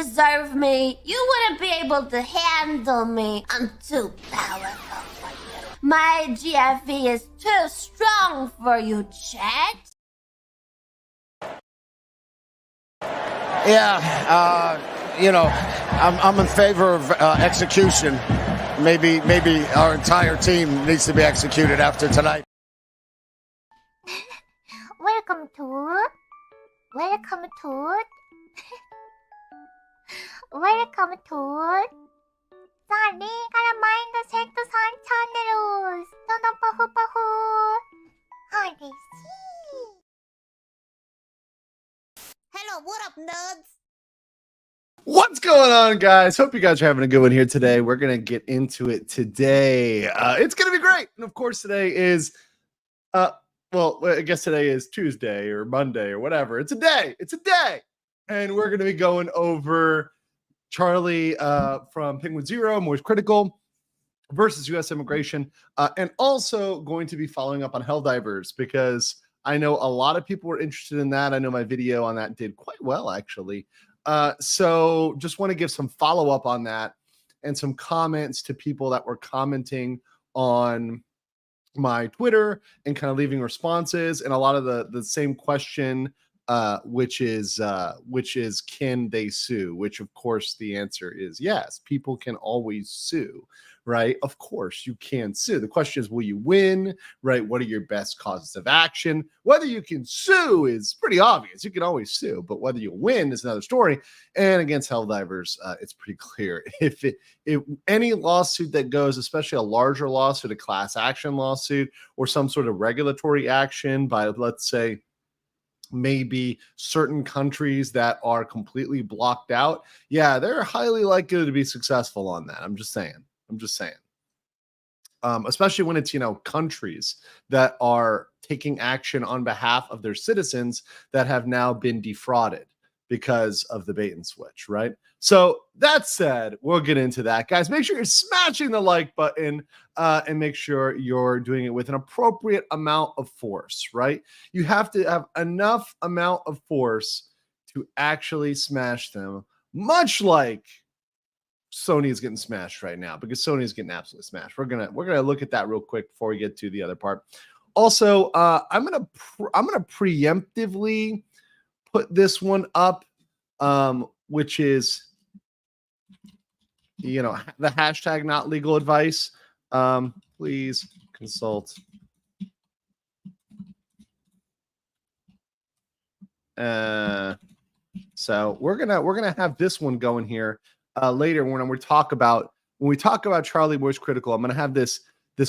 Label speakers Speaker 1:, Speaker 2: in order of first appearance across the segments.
Speaker 1: deserve me. You wouldn't be able to handle me. I'm too powerful for you. My GFE is too strong for you, chat.
Speaker 2: Yeah, I'm in favor of execution. Maybe our entire team needs to be executed after tonight.
Speaker 3: Welcome toสวัสดีกระมังกระเช็คตัวซันชานเดลูสต้นปะฮูHi Daisy
Speaker 1: Hello, what up, nerds?
Speaker 4: What's going on, guys? Hope you guys are having a good one here today. We're going to get into it today. It's going to be great. And of course, today is, well, I guess today is Tuesday or Monday or whatever. It's a day. It's a day. And we're going to be going over Charlie from penguinz0, MoistCr1TiKaL versus U.S. immigration. And also going to be following up on Helldivers because I know a lot of people were interested in that. I know my video on that did quite well, actually. So just want to give some follow-up on that and some comments to people that were commenting on my Twitter and kind of leaving responses, and a lot of the same question, which is can they sue? Which of course the answer is yes. People can always sue, right? Of course you can sue. The question is, will you win, right? What are your best causes of action? Whether you can sue is pretty obvious. You can always sue, but whether you win is another story. And against Helldivers, it's pretty clear. If any lawsuit that goes, especially a larger lawsuit, a class action lawsuit, or some sort of regulatory action by, let's say, maybe certain countries that are completely blocked out, yeah, they're highly likely to be successful on that. I'm just saying. Especially when it's, countries that are taking action on behalf of their citizens that have now been defrauded because of the bait and switch, right? So that said, we'll get into that, guys. Make sure you're smashing the like button and make sure you're doing it with an appropriate amount of force, right? You have to have enough amount of force to actually smash them, much like Sony is getting smashed right now, because Sony is getting absolutely smashed. We're gonna look at that real quick before we get to the other part. Also, I'm gonna preemptively put this one up, which is the hashtag not legal advice. Please consult. So we're gonna have this one going here. Later when we talk about Charlie MoistCr1TiKaL, I'm going to have this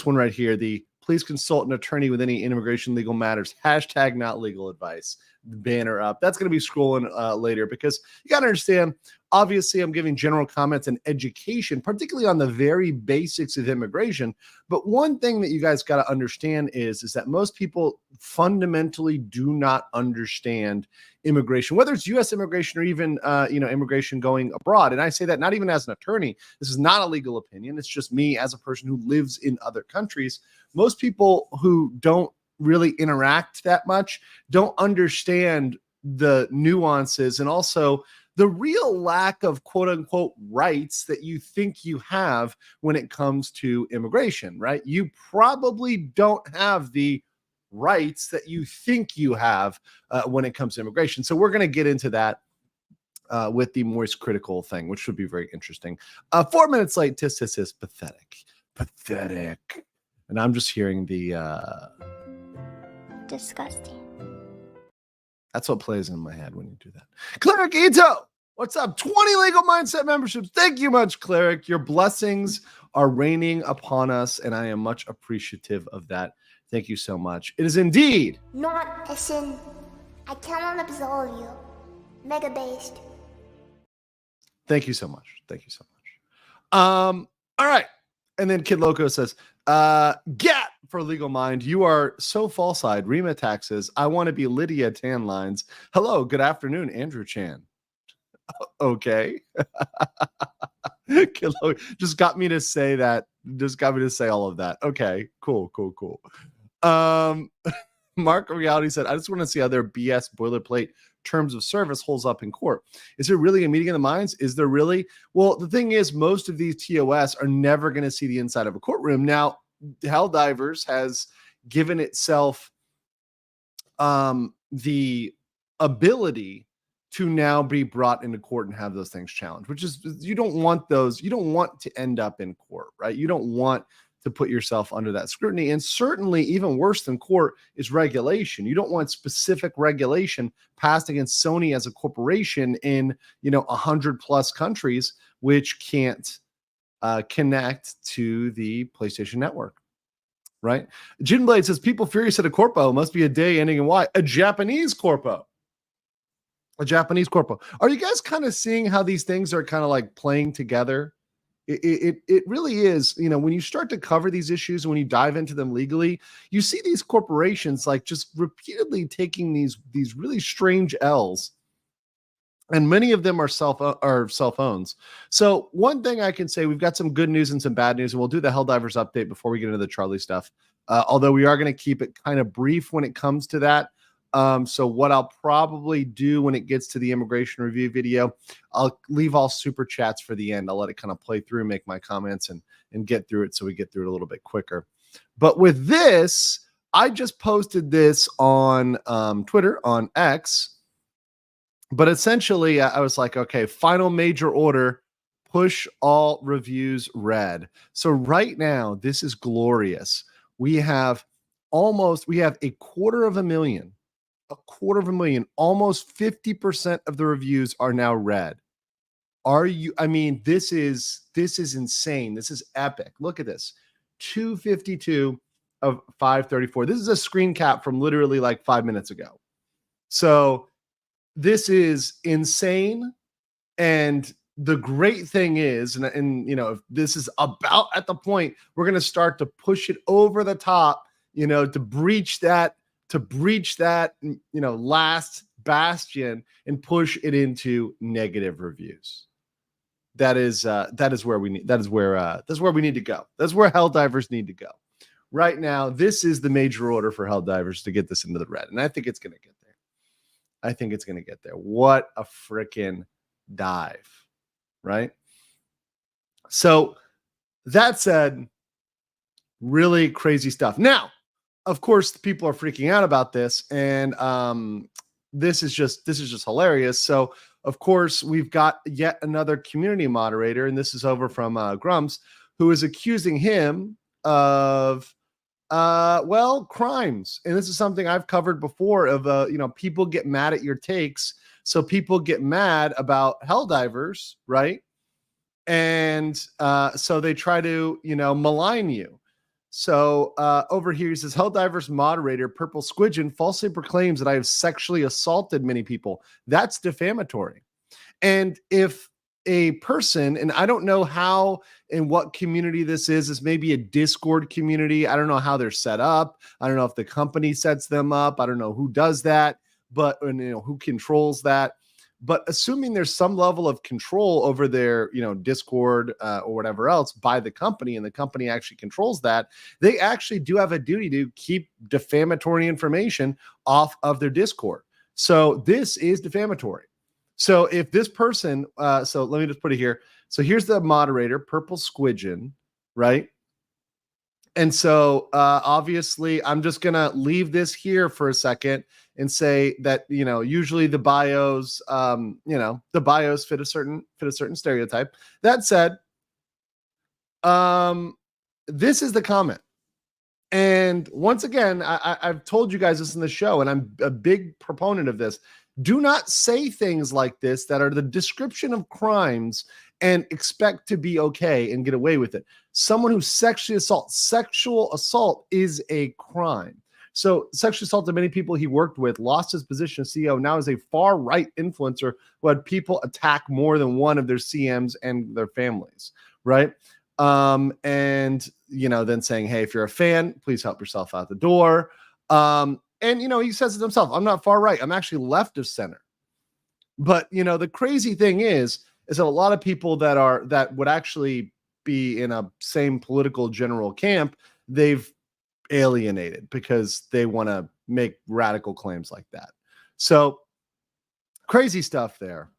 Speaker 4: one right here. The please consult an attorney with any immigration legal matters. Hashtag not legal advice. Banner up. That's going to be scrolling later, because you got to understand, obviously I'm giving general comments and education, particularly on the very basics of immigration. But one thing that you guys got to understand is that most people fundamentally do not understand immigration, whether it's U.S. immigration or even immigration going abroad. And I say that not even as an attorney. This is not a legal opinion. It's just me as a person who lives in other countries. Most people who don't really interact that much don't understand the nuances and also the real lack of quote unquote rights that you think you have when it comes to immigration, right? You probably don't have the rights that you think you have when it comes to immigration. So we're going to get into that with the MoistCr1TiKaL thing, which should be very interesting. 4 minutes late. Tis pathetic. And I'm just hearing the
Speaker 3: disgusting.
Speaker 4: That's what plays in my head when you do that. Cleric Ito, what's up? 20 legal mindset memberships. Thank you much, Cleric. Your blessings are raining upon us, and I am much appreciative of that. Thank you so much. It is indeed
Speaker 3: Not a sin. I cannot absolve you. Mega based.
Speaker 4: Thank you so much. All right. And then Kid Loco says, get for legal mind. You are so false-eyed. Rima taxes. I want to be Lydia Tan lines. Hello. Good afternoon, Andrew Chan. Okay. Kid Loco just got me to say that. Just got me to say all of that. Okay. Cool. Mark Reality said, I just want to see how their BS boilerplate terms of service holds up in court. Is there really a meeting of the minds? Is there really? Well, the thing is, most of these TOS are never going to see the inside of a courtroom. Now, Helldivers has given itself the ability to now be brought into court and have those things challenged, which is, you don't want those. You don't want to end up in court, right? You don't want to put yourself under that scrutiny. And certainly even worse than court is regulation. You don't want specific regulation passed against Sony as a corporation in, 100+ countries, which can't connect to the PlayStation Network, right? Jinblade says, people furious at a corpo must be a day ending in Y. A Japanese corpo. A Japanese corpo. Are you guys kind of seeing how these things are kind of like playing together? It really is, when you start to cover these issues and when you dive into them legally, you see these corporations like just repeatedly taking these really strange L's, and many of them are cell phones. So one thing I can say, we've got some good news and some bad news, and we'll do the Helldivers update before we get into the Charlie stuff. Although we are going to keep it kind of brief when it comes to that. So what I'll probably do when it gets to the immigration review video, I'll leave all super chats for the end. I'll let it kind of play through, make my comments and get through it, so we get through it a little bit quicker. But with this, I just posted this on Twitter, on X. But essentially, I was like, okay, final major order, push all reviews red. So right now, this is glorious. We have a quarter of a million, almost 50% of the reviews are now red. This is insane. This is epic. Look at this. 252 of 534. This is a screen cap from literally like 5 minutes ago. So this is insane. And the great thing is, and if this is about at the point, we're going to start to push it over the top, to breach that, last bastion and push it into negative reviews. That is where we need to go. That's where Helldivers need to go. Right now, this is the major order for Helldivers to get this into the red. And I think it's going to get there. What a freaking dive, right? So that said, really crazy stuff. Now, of course, people are freaking out about this, and this is just hilarious. So, of course, we've got yet another community moderator, and this is over from Grumps, who is accusing him of crimes. And this is something I've covered before of people get mad at your takes. So people get mad about Helldivers, right? And so they try to malign you. So over here, he says, Helldivers moderator Purple Squidgen falsely proclaims that I have sexually assaulted many people. That's defamatory. And if a person, and I don't know how and what community this is maybe a Discord community. I don't know how they're set up. I don't know if the company sets them up. I don't know who does that, but who controls that. But assuming there's some level of control over their, Discord or whatever else by the company, and the company actually controls that, they actually do have a duty to keep defamatory information off of their Discord. So this is defamatory. So if this person, so let me just put it here. So here's the moderator, Purple Squidgen, right? And so obviously I'm just going to leave this here for a second and say that, usually the bios, the bios fit a certain stereotype. That said, this is the comment. And once again, I've told you guys this in the show, and I'm a big proponent of this. Do not say things like this that are the description of crimes and expect to be okay and get away with it. Someone who sexual assault is a crime. So sexually assaulted many people he worked with, lost his position as CEO, now is a far-right influencer who had people attack more than one of their CMs and their families, right? And, then saying, hey, if you're a fan, please help yourself out the door. And, he says it himself, I'm not far right. I'm actually left of center. But, the crazy thing is that a lot of people that would actually be in a same political general camp, they've alienated because they want to make radical claims like that. So crazy stuff there.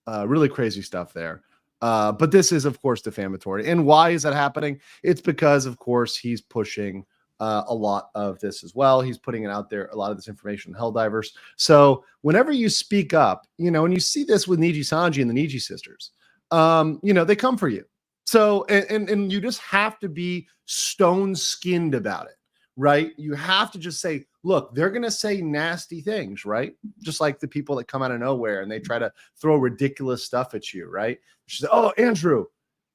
Speaker 4: Really crazy stuff there. But this is, of course, defamatory. And why is that happening? It's because, of course, he's pushing a lot of this as well. He's putting it out there, a lot of this information in Helldivers. So whenever you speak up, and you see this with Niji Sanji and the Niji sisters, they come for you. So, and you just have to be stone-skinned about it, right? You have to just say, look, they're going to say nasty things, right? Just like the people that come out of nowhere and they try to throw ridiculous stuff at you, right? She said, oh, Andrew,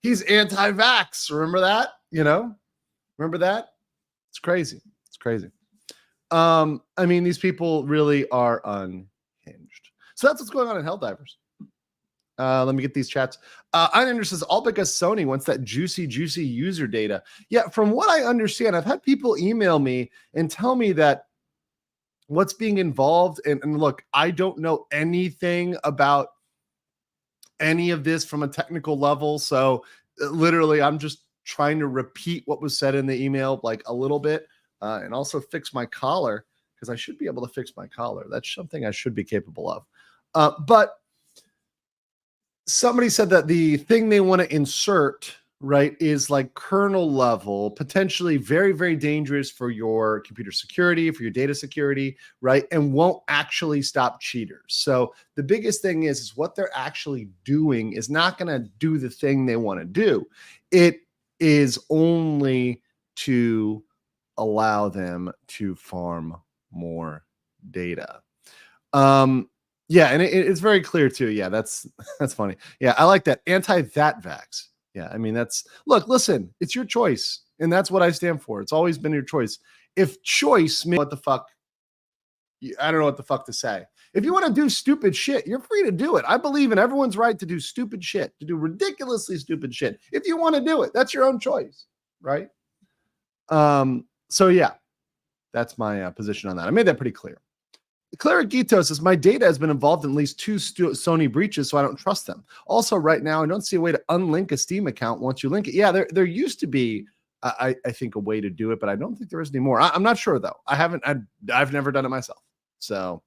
Speaker 4: he's anti-vax. Remember that? Remember that? It's crazy. It's crazy. These people really are unhinged. So that's what's going on in Helldivers. Let me get these chats. Islander says, all because Sony wants that juicy user data. Yeah, from what I understand, I've had people email me and tell me that what's being involved. And look, I don't know anything about any of this from a technical level. So literally, I'm just trying to repeat what was said in the email, like a little bit, and also fix my collar, because I should be able to fix my collar. That's something I should be capable of. But somebody said that the thing they want to insert, right, is like kernel level, potentially very, very dangerous for your computer security, for your data security, right, and won't actually stop cheaters. So the biggest thing is what they're actually doing is not going to do the thing they want to do. It is only to allow them to farm more data. Yeah, and it's very clear too. Yeah, that's funny. Yeah, I like that. Anti-that vax. Yeah, listen, it's your choice. And that's what I stand for. It's always been your choice. If choice means what the fuck, I don't know what the fuck to say. If you want to do stupid shit, you're free to do it. I believe in everyone's right to do stupid shit, to do ridiculously stupid shit. If you want to do it, that's your own choice, right? So yeah, that's my position on that. I made that pretty clear. Cleric Gito says, my data has been involved in at least 2 Sony breaches, so I don't trust them. Also, right now, I don't see a way to unlink a Steam account once you link it. Yeah, there used to be, I think, a way to do it, but I don't think there is anymore. I'm not sure, though. I've never done it myself. So,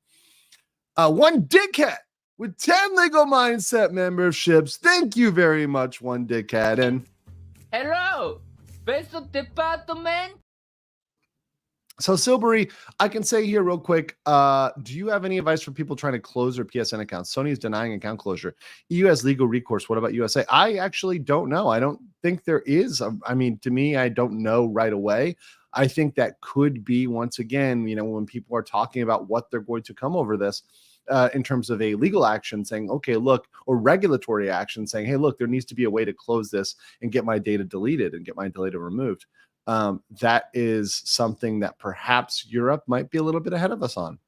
Speaker 4: One Dickhead with 10 Legal Mindset memberships. Thank you very much, One Dickhead. And
Speaker 5: hello, Peso Department.
Speaker 4: So, Silbury, I can say here real quick, do you have any advice for people trying to close their PSN accounts? Sony is denying account closure. EU has legal recourse. What about USA? I actually don't know. I don't think there is. To me, I don't know right away. I think that could be, once again, when people are talking about what they're going to come over this, in terms of a legal action saying, okay, look, or regulatory action saying, hey, look, there needs to be a way to close this and get my data deleted and get my data removed. That is something that perhaps Europe might be a little bit ahead of us on.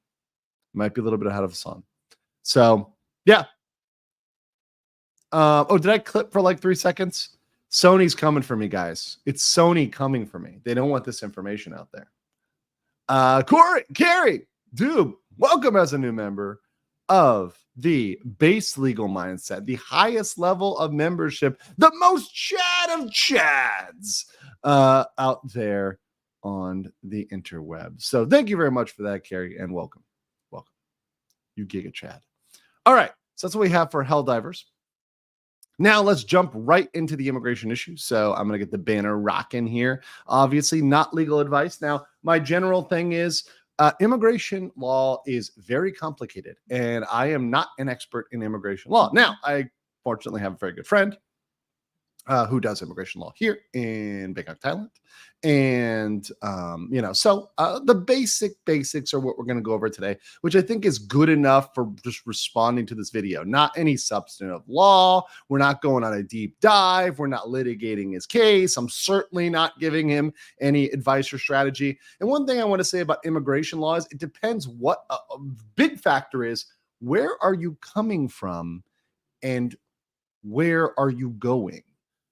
Speaker 4: So, yeah. Did I clip for like 3 seconds? Sony's coming for me, guys. It's Sony coming for me. They don't want this information out there. Carrie, dude, welcome as a new member of the base legal mindset, the highest level of membership, the most chad of chads out there on the interweb. So thank you very much for that, Carrie, and welcome. You giga chad. All right, so that's what we have for Helldivers. Now let's jump right into the immigration issue. So I'm going to get the banner rocking here. Obviously not legal advice. Now, my general thing is immigration law is very complicated, and I am not an expert in immigration law. Now, I fortunately have a very good friend who does immigration law here in Bangkok, Thailand. And, so the basics are what we're going to go over today, which I think is good enough for just responding to this video. Not any substantive law. We're not going on a deep dive. We're not litigating his case. I'm certainly not giving him any advice or strategy. And one thing I want to say about immigration law is it depends what a big factor is. Where are you coming from and where are you going?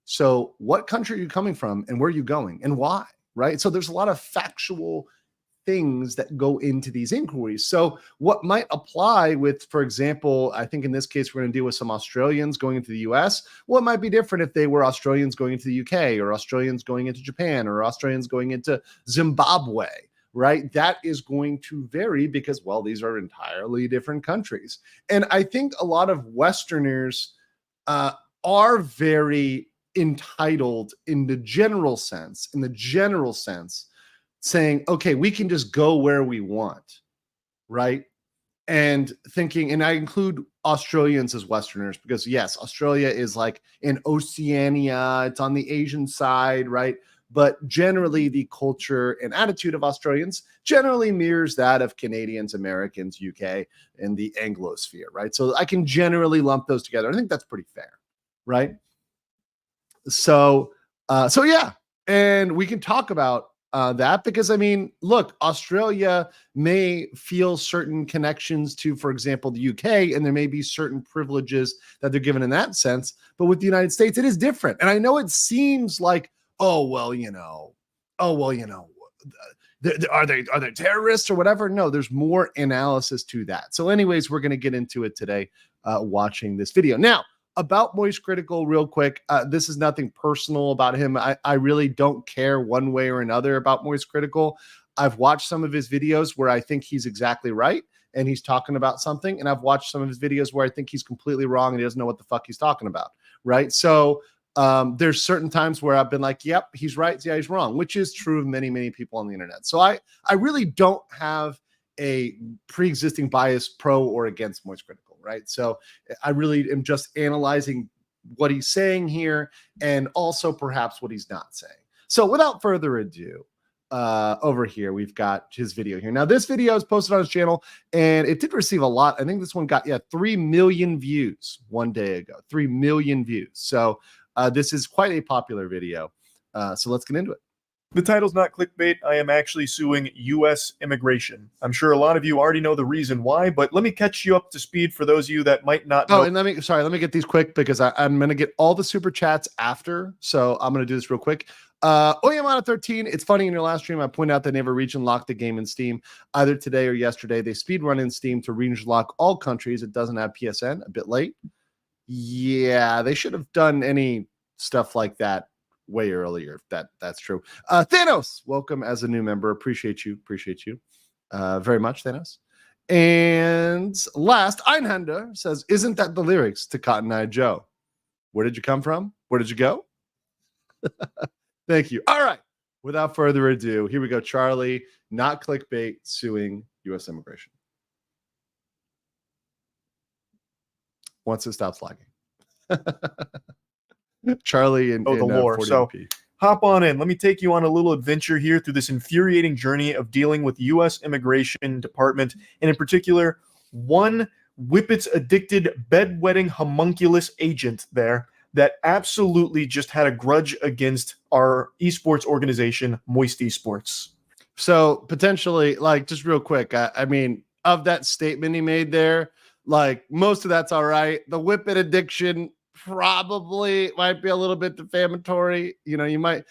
Speaker 4: So what country are you coming from and where are you going and why, right? So there's a lot of factual things that go into these inquiries. So what might apply with, for example, I think in this case, we're going to deal with some Australians going into the US. Well, it might be different if they were Australians going into the UK or Australians going into Japan or Australians going into Zimbabwe, right? That is going to vary because, well, these are entirely different countries. And I think a lot of Westerners are very entitled in the general sense, saying, okay, we can just go where we want, right? And thinking, and I include Australians as Westerners because, yes, Australia is like in Oceania, it's on the Asian side, right? But generally, the culture and attitude of Australians generally mirrors that of Canadians, Americans, UK, and the Anglosphere, right? So I can generally lump those together. I think that's pretty fair, right? So yeah, and we can talk about that because, I mean, look, Australia may feel certain connections to, for example, the UK, and there may be certain privileges that they're given in that sense. But with the United States, it is different. And I know it seems like, are they terrorists or whatever? No, there's more analysis to that. So anyways, we're going to get into it today watching this video. Now, about MoistCr1TiKaL real quick, this is nothing personal about him. I really don't care one way or another about MoistCr1TiKaL. I've watched some of his videos where I think he's exactly right and he's talking about something, and I've watched some of his videos where I think he's completely wrong and he doesn't know what the fuck he's talking about, right? So there's certain times where I've been like, yep, he's right, yeah, he's wrong, which is true of many, many people on the internet. So I really don't have a pre-existing bias pro or against MoistCr1TiKaL, right? So I really am just analyzing what he's saying here and also perhaps what he's not saying. So without further ado, over here, we've got his video here. Now, this video is posted on his channel, and it did receive a lot. I think this one got, 3 million views one day ago. 3 million views. So this is quite a popular video. So let's get into it.
Speaker 6: The title's not clickbait. I am actually suing U.S. immigration. I'm sure a lot of you already know the reason why, but let me catch you up to speed for those of you that might not know.
Speaker 4: Oh, and let me get these quick because I'm going to get all the super chats after. So I'm going to do this real quick. Oyamana13, it's funny, in your last stream, I pointed out they never region locked the game in Steam. Either today or yesterday, they speed run in Steam to region lock all countries. It doesn't have PSN, a bit late. Yeah, they should have done any stuff like that way earlier. That's true. Thanos, welcome as a new member. Appreciate you very much, Thanos. And last, Einhander says, isn't that the lyrics to Cotton Eye Joe? Where did you come from? Where did you go? Thank you. All right, without further ado, here we go. Charlie, not clickbait, suing U.S. immigration once it stops lagging. Charlie and
Speaker 6: the lore.
Speaker 4: 40MP.
Speaker 6: So hop on in. Let me take you on a little adventure here through this infuriating journey of dealing with U.S. Immigration Department, and in particular, one whippets-addicted, bedwetting homunculus agent there that absolutely just had a grudge against our esports organization, Moist Esports.
Speaker 4: So potentially, like, just real quick, I mean, of that statement he made there, like, most of that's all right. The whippet addiction probably might be a little bit defamatory. You know, you want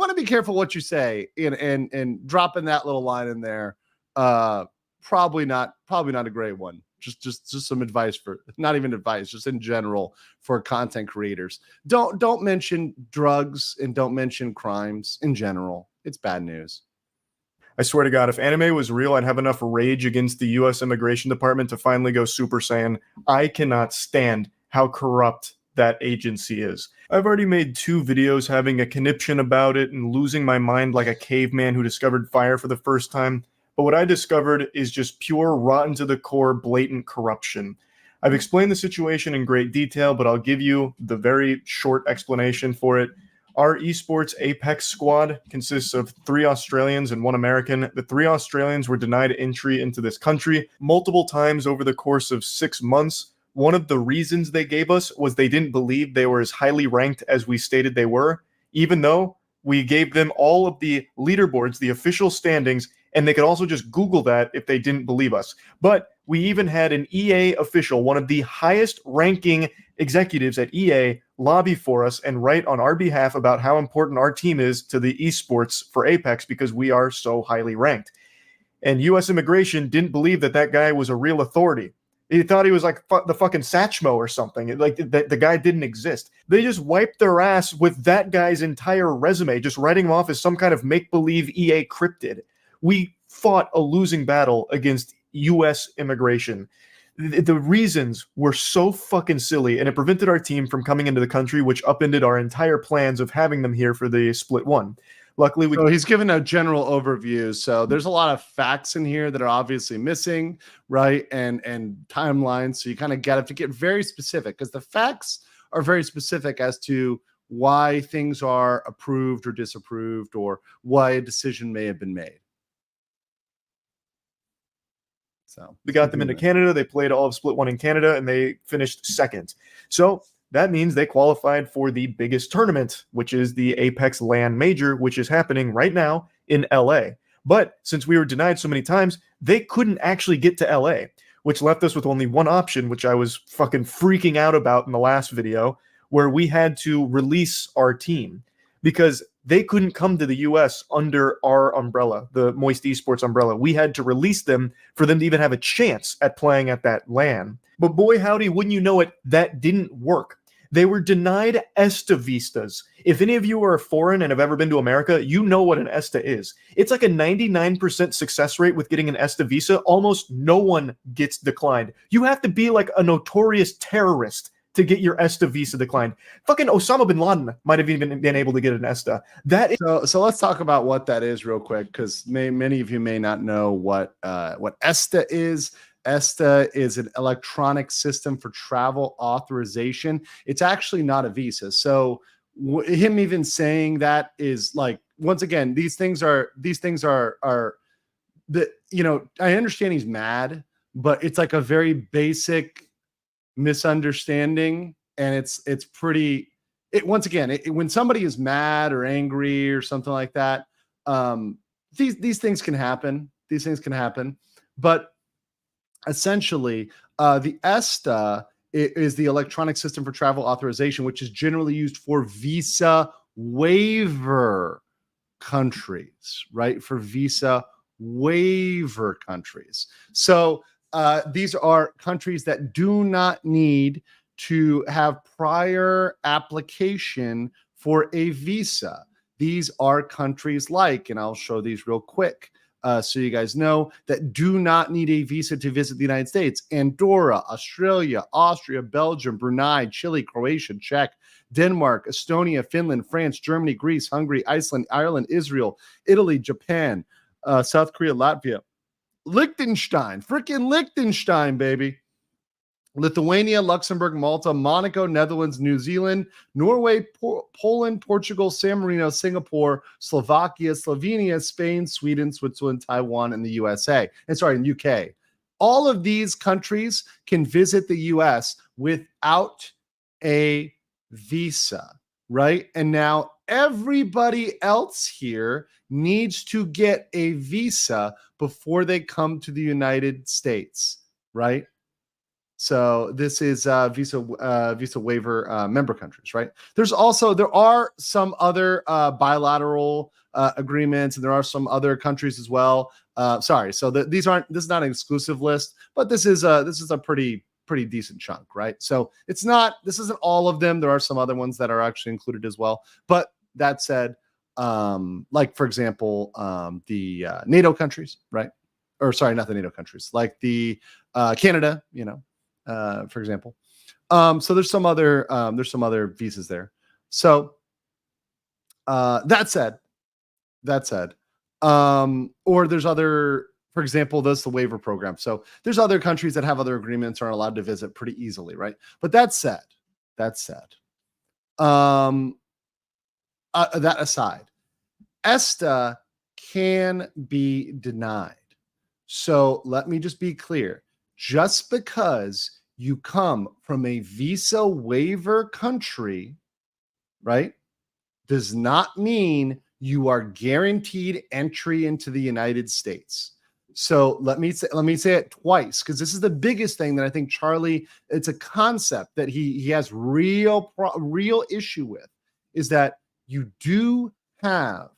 Speaker 4: to be careful what you say and dropping that little line in there. Probably not a great one. Just some advice for, not even advice, just in general for content creators. Don't mention drugs and don't mention crimes in general. It's bad news.
Speaker 6: I swear to God, if anime was real, I'd have enough rage against the U.S. Immigration Department to finally go Super Saiyan. I cannot stand how corrupt that agency is. I've already made 2 videos having a conniption about it and losing my mind like a caveman who discovered fire for the first time. But what I discovered is just pure, rotten to the core, blatant corruption. I've explained the situation in great detail, but I'll give you the very short explanation for it. Our esports Apex squad consists of 3 Australians and 1 American. The 3 Australians were denied entry into this country multiple times over the course of 6 months. One of the reasons they gave us was they didn't believe they were as highly ranked as we stated they were, even though we gave them all of the leaderboards, the official standings, and they could also just Google that if they didn't believe us. But we even had an EA official, one of the highest ranking executives at EA, lobby for us and write on our behalf about how important our team is to the esports for Apex because we are so highly ranked. And U.S. immigration didn't believe that guy was a real authority. He thought he was like the fucking Satchmo or something. Like the guy didn't exist. They just wiped their ass with that guy's entire resume, just writing him off as some kind of make-believe EA cryptid. we fought a losing battle against U.S. immigration. The reasons were so fucking silly, and it prevented our team from coming into the country, which upended our entire plans of having them here for the split one. Luckily,
Speaker 4: so he's given a general overview. So there's a lot of facts in here that are obviously missing, right? And timelines. So you kind of have to get very specific, because the facts are very specific as to why things are approved or disapproved, or why a decision may have been made. So
Speaker 6: we got them into Canada. They played all of split one in Canada, and they finished second. So that means they qualified for the biggest tournament, which is the Apex LAN Major, which is happening right now in LA. But since we were denied so many times, they couldn't actually get to LA, which left us with only one option, which I was fucking freaking out about in the last video, where we had to release our team because they couldn't come to the US under our umbrella, the Moist Esports umbrella. We had to release them for them to even have a chance at playing at that LAN. But boy, howdy, wouldn't you know it, that didn't work. They were denied ESTA visas. If any of you are foreign and have ever been to America, you know what an ESTA is. It's like a 99% success rate with getting an ESTA visa. Almost no one gets declined. You have to be like a notorious terrorist to get your ESTA visa declined. Fucking Osama bin Laden might have even been able to get an ESTA. That is
Speaker 4: so let's talk about what that is real quick, because many of you may not know what ESTA is. ESTA is an electronic system for travel authorization. It's actually not a visa. So him even saying that is like, once again, these things are the, you know, I understand he's mad, but it's like a very basic misunderstanding, and it's pretty. Once again, when somebody is mad or angry or something like that, these things can happen. These things can happen, but essentially, the ESTA is the electronic system for travel authorization, which is generally used for visa waiver countries, right? For visa waiver countries. So these are countries that do not need to have prior application for a visa. These are countries like, and I'll show these real quick so you guys know, that do not need a visa to visit the United States: Andorra, Australia, Austria, Belgium, Brunei, Chile, Croatia, Czech, Denmark, Estonia, Finland, France, Germany, Greece, Hungary, Iceland, Ireland, Israel, Italy, Japan, South Korea, Latvia, Liechtenstein, freaking Liechtenstein, baby. Lithuania, Luxembourg, Malta, Monaco, Netherlands, New Zealand, Norway, Poland, Portugal, San Marino, Singapore, Slovakia, Slovenia, Spain, Sweden, Switzerland, Taiwan, and the USA. And sorry, in the UK. All of these countries can visit the US without a visa, right? And now everybody else here needs to get a visa before they come to the United States, right? So this is visa waiver member countries, right? There are some other bilateral agreements, and there are some other countries as well. So this is not an exclusive list, but this is a pretty decent chunk, right? So this isn't all of them. There are some other ones that are actually included as well. But that said, like for example, the NATO countries, right? Or sorry, not the NATO countries, like the Canada, you know. For example, so there's some other visas there. So that said, or there's other, for example, there's the waiver program. So there's other countries that have other agreements, are allowed to visit pretty easily, right? But that said, that aside, ESTA can be denied. So let me just be clear. Just because you come from a visa waiver country, right, does not mean you are guaranteed entry into the United States. So let me say it twice, because this is the biggest thing that I think Charlie, it's a concept that he has real issue with, is that you do have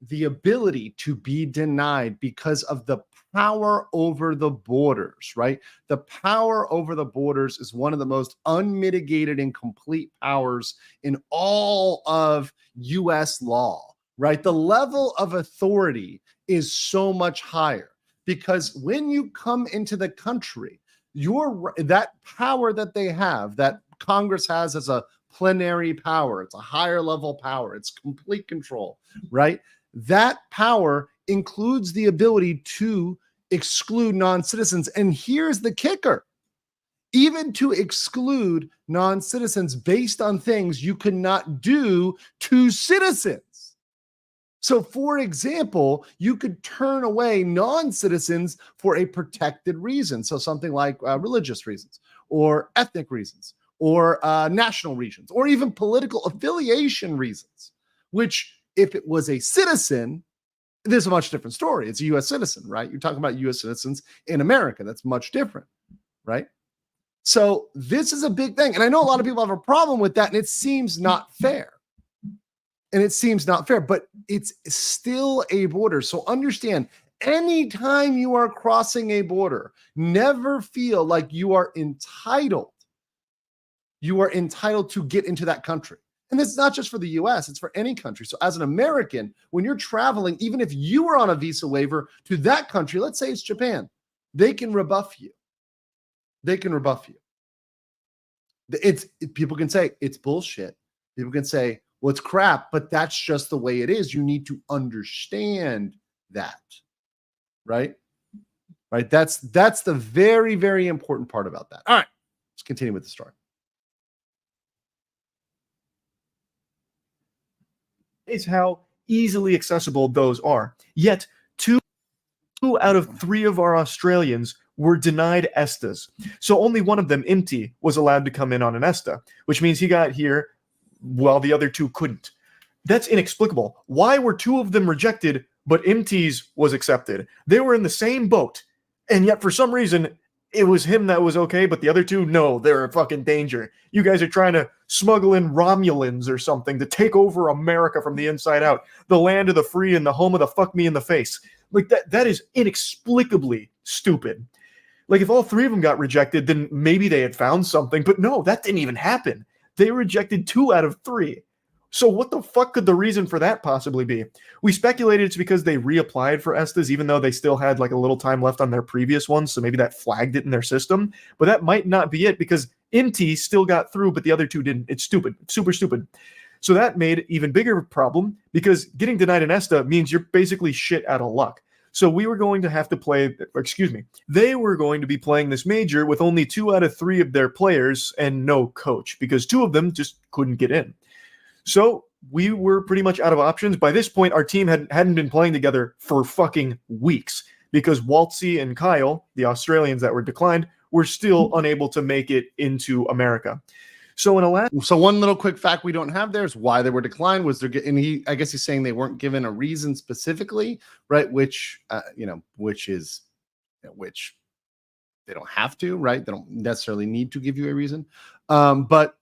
Speaker 4: the ability to be denied because of the power over the borders, right? The power over the borders is one of the most unmitigated and complete powers in all of U.S. law, right? The level of authority is so much higher because when you come into the country, that power that they have, that Congress has as a plenary power, it's a higher level power, it's complete control, right? That power includes the ability to exclude non-citizens. And here's the kicker. Even to exclude non-citizens based on things you cannot do to citizens. So, for example, you could turn away non-citizens for a protected reason. So something like religious reasons or ethnic reasons or national reasons or even political affiliation reasons, which if it was a citizen, there's a much different story. It's a U.S. citizen, right? You're talking about U.S. citizens in America. That's much different, right? So this is a big thing. And I know a lot of people have a problem with that, and it seems not fair. But it's still a border. So understand, anytime you are crossing a border, never feel like you are entitled. You are entitled to get into that country. And it's not just for the US, it's for any country. So as an American, when you're traveling, even if you are on a visa waiver to that country, let's say it's Japan, they can rebuff you. People can say it's bullshit. People can say, well, it's crap, but that's just the way it is. You need to understand that, right? Right. That's the very, very important part about that. All right, let's continue with the story.
Speaker 6: Is how easily accessible those are. Yet, two out of 3 of our Australians were denied ESTAs. So only one of them, Imti, was allowed to come in on an ESTA, which means he got here while the other 2 couldn't. That's inexplicable. Why were 2 of them rejected, but Imti's was accepted? They were in the same boat, and yet for some reason, it was him that was okay, but the other 2, no, they're a fucking danger. You guys are trying to smuggle in Romulans or something to take over America from the inside out, the land of the free and the home of the fuck me in the face. Like that is inexplicably stupid. Like if all 3 of them got rejected, then maybe they had found something, but no, that didn't even happen. They rejected 2 out of 3. So what the fuck could the reason for that possibly be? We speculated it's because they reapplied for ESTAs, even though they still had like a little time left on their previous ones. So maybe that flagged it in their system. But that might not be it because MT still got through, but the other 2 didn't. It's stupid, super stupid. So that made an even bigger problem because getting denied an ESTA means you're basically shit out of luck. So we were going to have to they were going to be playing this major with only 2 out of 3 of their players and no coach because 2 of them just couldn't get in. So we were pretty much out of options. By this point, our team hadn't been playing together for fucking weeks because Waltzy and Kyle, the Australians that were declined, were still unable to make it into America. So
Speaker 4: one little quick fact we don't have there is why they were declined was I guess he's saying they weren't given a reason specifically, right? Which they don't have to, right? They don't necessarily need to give you a reason. But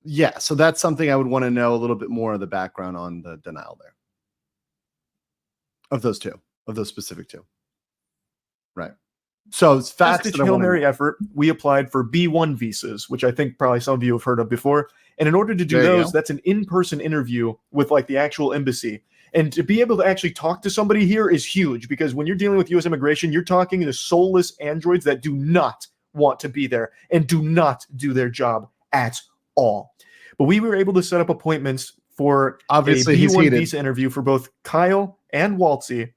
Speaker 4: yeah, so that's something I would want to know a little bit more of the background on the denial there. Of those specific 2. Right. So it's fast
Speaker 6: Hail Mary effort. We applied for B1 visas, which I think probably some of you have heard of before. And in order to do those, that's an in-person interview with like the actual embassy. And to be able to actually talk to somebody here is huge because when you're dealing with U.S. immigration, you're talking to soulless androids that do not want to be there and do not do their job at all. But we were able to set up appointments for
Speaker 4: obviously
Speaker 6: a B1 visa interview for both Kyle and Waltzy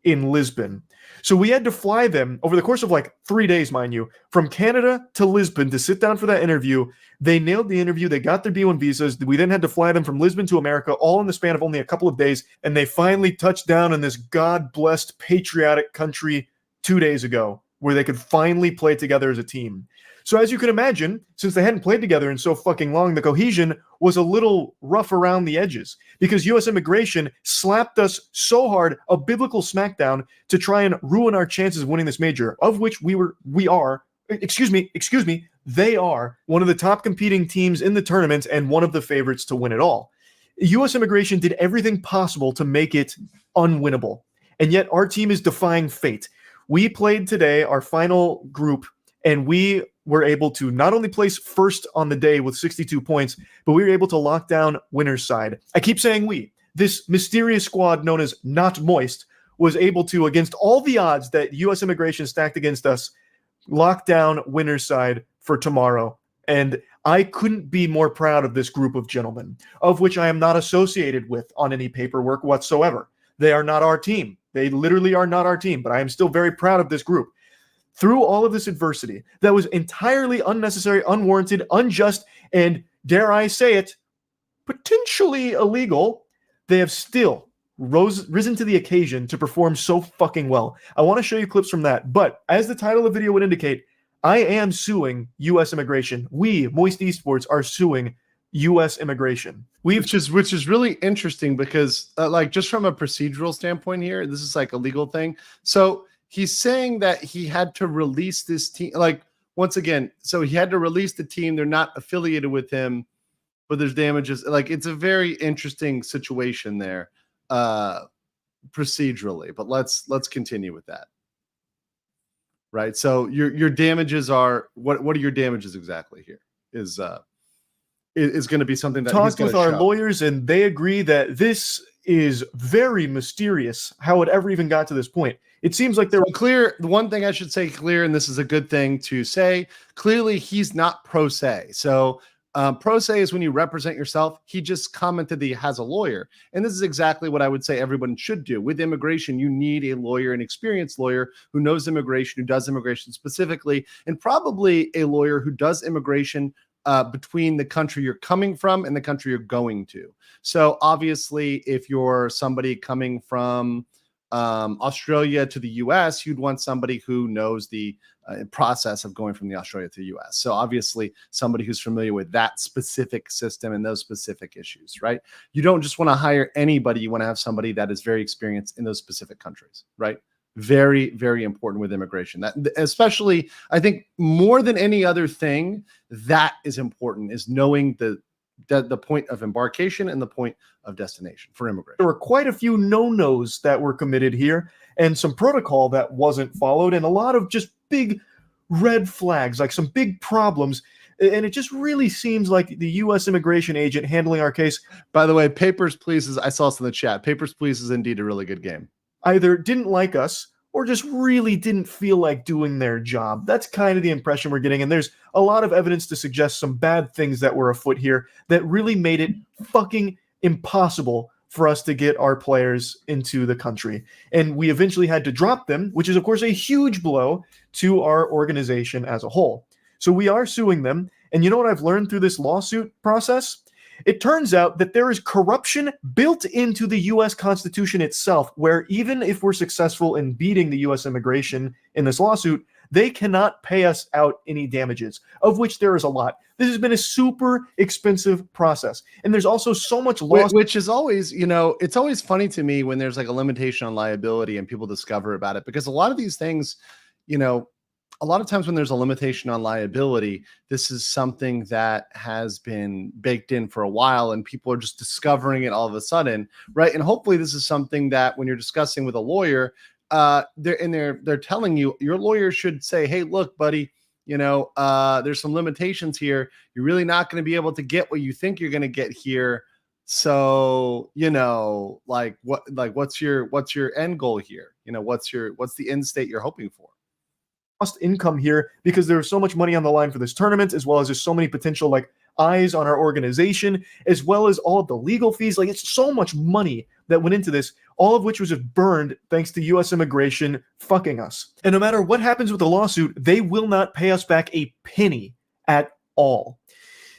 Speaker 6: in Lisbon. So we had to fly them over the course of like 3 days, mind you, from Canada to Lisbon to sit down for that interview. They nailed the interview. They got their B1 visas. We then had to fly them from Lisbon to America, all in the span of only a couple of days. And they finally touched down in this God-blessed patriotic country 2 days ago where they could finally play together as a team. So as you can imagine, since they hadn't played together in so fucking long, the cohesion was a little rough around the edges because U.S. immigration slapped us so hard, a biblical smackdown, to try and ruin our chances of winning this major, of which they are one of the top competing teams in the tournament and one of the favorites to win it all. U.S. immigration did everything possible to make it unwinnable, and yet our team is defying fate. We played today, our final group, and we were able to not only place first on the day with 62 points, but we were able to lock down winner's side. I keep saying we. this mysterious squad known as Not Moist was able to, against all the odds that U.S. immigration stacked against us, lock down winner's side for tomorrow. And I couldn't be more proud of this group of gentlemen, of which I am not associated with on any paperwork whatsoever. They are not our team. They literally are not our team, but I am still very proud of this group. Through all of this adversity that was entirely unnecessary, unwarranted, unjust, and, dare I say it, potentially illegal, they have still risen to the occasion to perform so fucking well. I want to show you clips from that, but as the title of the video would indicate, I am suing U.S. immigration. We, Moist Esports, are suing U.S. immigration.
Speaker 4: Which is really interesting because, like, just from a procedural standpoint here, this is like a legal thing. So he's saying that he had to release this team. Like, once again, so he had to release the team. They're not affiliated with him, but there's damages. Like, it's a very interesting situation there, procedurally. But let's continue with that. Right. So your damages are what are your damages exactly here? Is going to be something that
Speaker 6: talked with our lawyers, and they agree that this is very mysterious how it ever even got to this point. It seems like they're
Speaker 4: clear. The one thing I should say clear, and this is a good thing to say, clearly he's not pro se. So pro se is when you represent yourself. He just commented that he has a lawyer. And this is exactly what I would say everyone should do. With immigration, you need a lawyer, an experienced lawyer who knows immigration, who does immigration specifically, and probably a lawyer who does immigration between the country you're coming from and the country you're going to. So obviously, if you're somebody coming from Australia to the US, you'd want somebody who knows the process of going from the Australia to the US. So obviously somebody who's familiar with that specific system and those specific issues, right? You don't just want to hire anybody. You want to have somebody that is very experienced in those specific countries, right? Very, very important with immigration. That, especially, I think more than any other thing, that is important, is knowing the point of embarkation and the point of destination for immigration.
Speaker 6: There were quite a few no-nos that were committed here, and some protocol that wasn't followed, and a lot of just big red flags, like some big problems. And it just really seems like the U.S. immigration agent handling our case.
Speaker 4: By the way, Papers, Please I saw this in the chat. Papers, Please is indeed a really good game.
Speaker 6: Either didn't like us or just really didn't feel like doing their job. That's kind of the impression we're getting. And there's a lot of evidence to suggest some bad things that were afoot here that really made it fucking impossible for us to get our players into the country. And we eventually had to drop them, which is, of course, a huge blow to our organization as a whole. So we are suing them. And you know what I've learned through this lawsuit process? It turns out that there is corruption built into the U.S. Constitution itself, where even if we're successful in beating the U.S. immigration in this lawsuit, they cannot pay us out any damages, of which there is a lot. This has been a super expensive process. And there's also so much loss.
Speaker 4: Which is always, you know, it's always funny to me when there's like a limitation on liability and people discover about it, because a lot of these things, you know, a lot of times when there's a limitation on liability, this is something that has been baked in for a while and people are just discovering it all of a sudden, right? And hopefully this is something that when you're discussing with a lawyer, they're telling you, your lawyer should say, hey, look, buddy, you know, there's some limitations here. You're really not going to be able to get what you think you're going to get here. So, you know, what's your end goal here? You know, what's the end state you're hoping for?
Speaker 6: Lost income here because there's so much money on the line for this tournament, as well as there's so many potential like eyes on our organization, as well as all of the legal fees. Like, it's so much money that went into this, all of which was just burned thanks to U.S. immigration fucking us. And no matter what happens with the lawsuit, they will not pay us back a penny at all.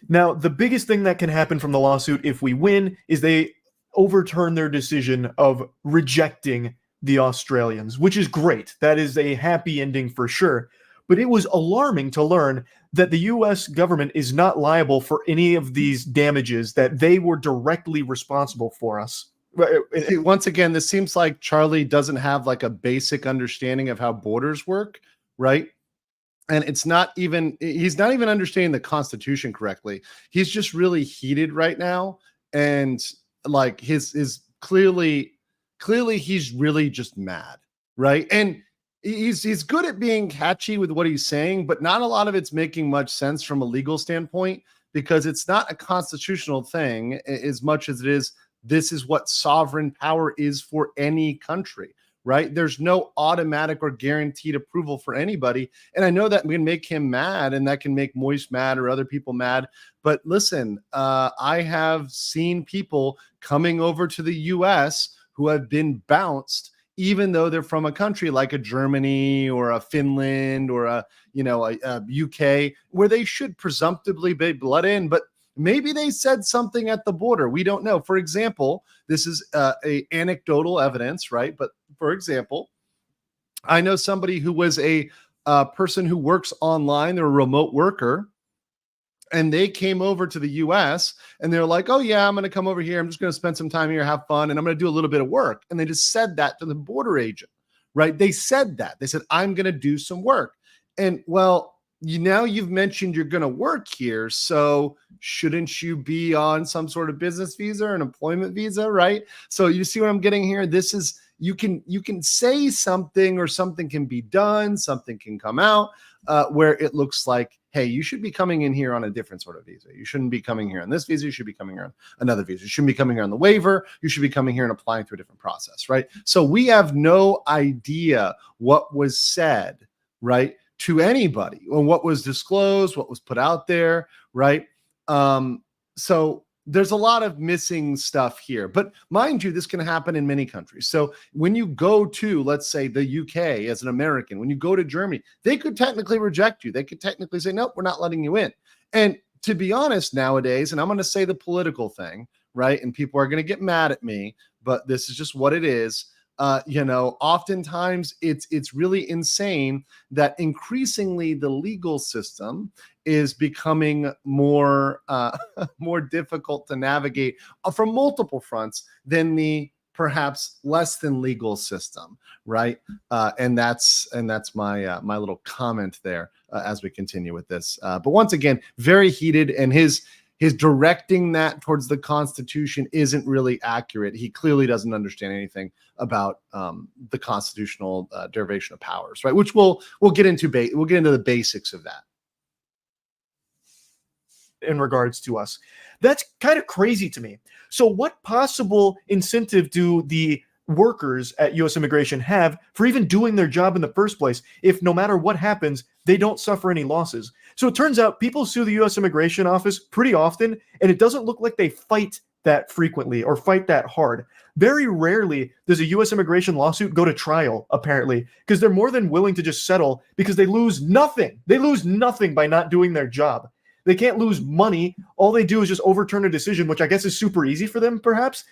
Speaker 6: Now, the biggest thing that can happen from the lawsuit if we win is they overturn their decision of rejecting the Australians, which is great. That is a happy ending for sure. But it was alarming to learn that the U.S. government is not liable for any of these damages, that they were directly responsible for us.
Speaker 4: Once again, this seems like Charlie doesn't have like a basic understanding of how borders work, right? And he's not even understanding the Constitution correctly. He's just really heated right now. And like his clearly he's really just mad, right? And he's good at being catchy with what he's saying, but not a lot of it's making much sense from a legal standpoint, because it's not a constitutional thing as much as it is this is what sovereign power is for any country, right? There's no automatic or guaranteed approval for anybody. And I know that can make him mad, and that can make Moist mad or other people mad. But listen, I have seen people coming over to the US who have been bounced, even though they're from a country like a Germany or a Finland or a UK, where they should presumptively be let in, but maybe they said something at the border. We don't know. For example, this is a anecdotal evidence, right? But for example, I know somebody who was a person who works online. They're a remote worker, and they came over to the US and they're like, oh yeah, I'm going to come over here. I'm just going to spend some time here, have fun, and I'm going to do a little bit of work. And they just said that to the border agent, right? They said that. They said, I'm going to do some work. And well, now you've mentioned you're going to work here, so shouldn't you be on some sort of business visa or an employment visa, right? So you see what I'm getting here? This is, you can say something, or something can be done, something can come out where it looks like, hey, you should be coming in here on a different sort of visa. You shouldn't be coming here on this visa. You should be coming here on another visa. You shouldn't be coming here on the waiver. You should be coming here and applying through a different process, right? So we have no idea what was said, right, to anybody, or what was disclosed, what was put out there, right? So there's a lot of missing stuff here. But mind you, this can happen in many countries. So when you go to, let's say, the UK as an American, when you go to Germany, they could technically reject you. They could technically say, nope, we're not letting you in. And to be honest, nowadays, and I'm going to say the political thing, right? And people are going to get mad at me, but this is just what it is. Oftentimes it's really insane that increasingly the legal system is becoming more more difficult to navigate from multiple fronts than the perhaps less than legal system, right? And that's my my little comment there as we continue with this. But once again, very heated, and his directing that towards the Constitution isn't really accurate. He clearly doesn't understand anything about the constitutional derivation of powers, right? Which we'll get into. We'll get into the basics of that.
Speaker 6: In regards to us, that's kind of crazy to me. So what possible incentive do the workers at U.S. Immigration have for even doing their job in the first place if no matter what happens, they don't suffer any losses? So it turns out people sue the U.S. Immigration Office pretty often, and it doesn't look like they fight that frequently or fight that hard. Very rarely does a U.S. immigration lawsuit go to trial, apparently, because they're more than willing to just settle because they lose nothing. They lose nothing by not doing their job. They can't lose money. All they do is just overturn a decision, which I guess is super easy for them, perhaps.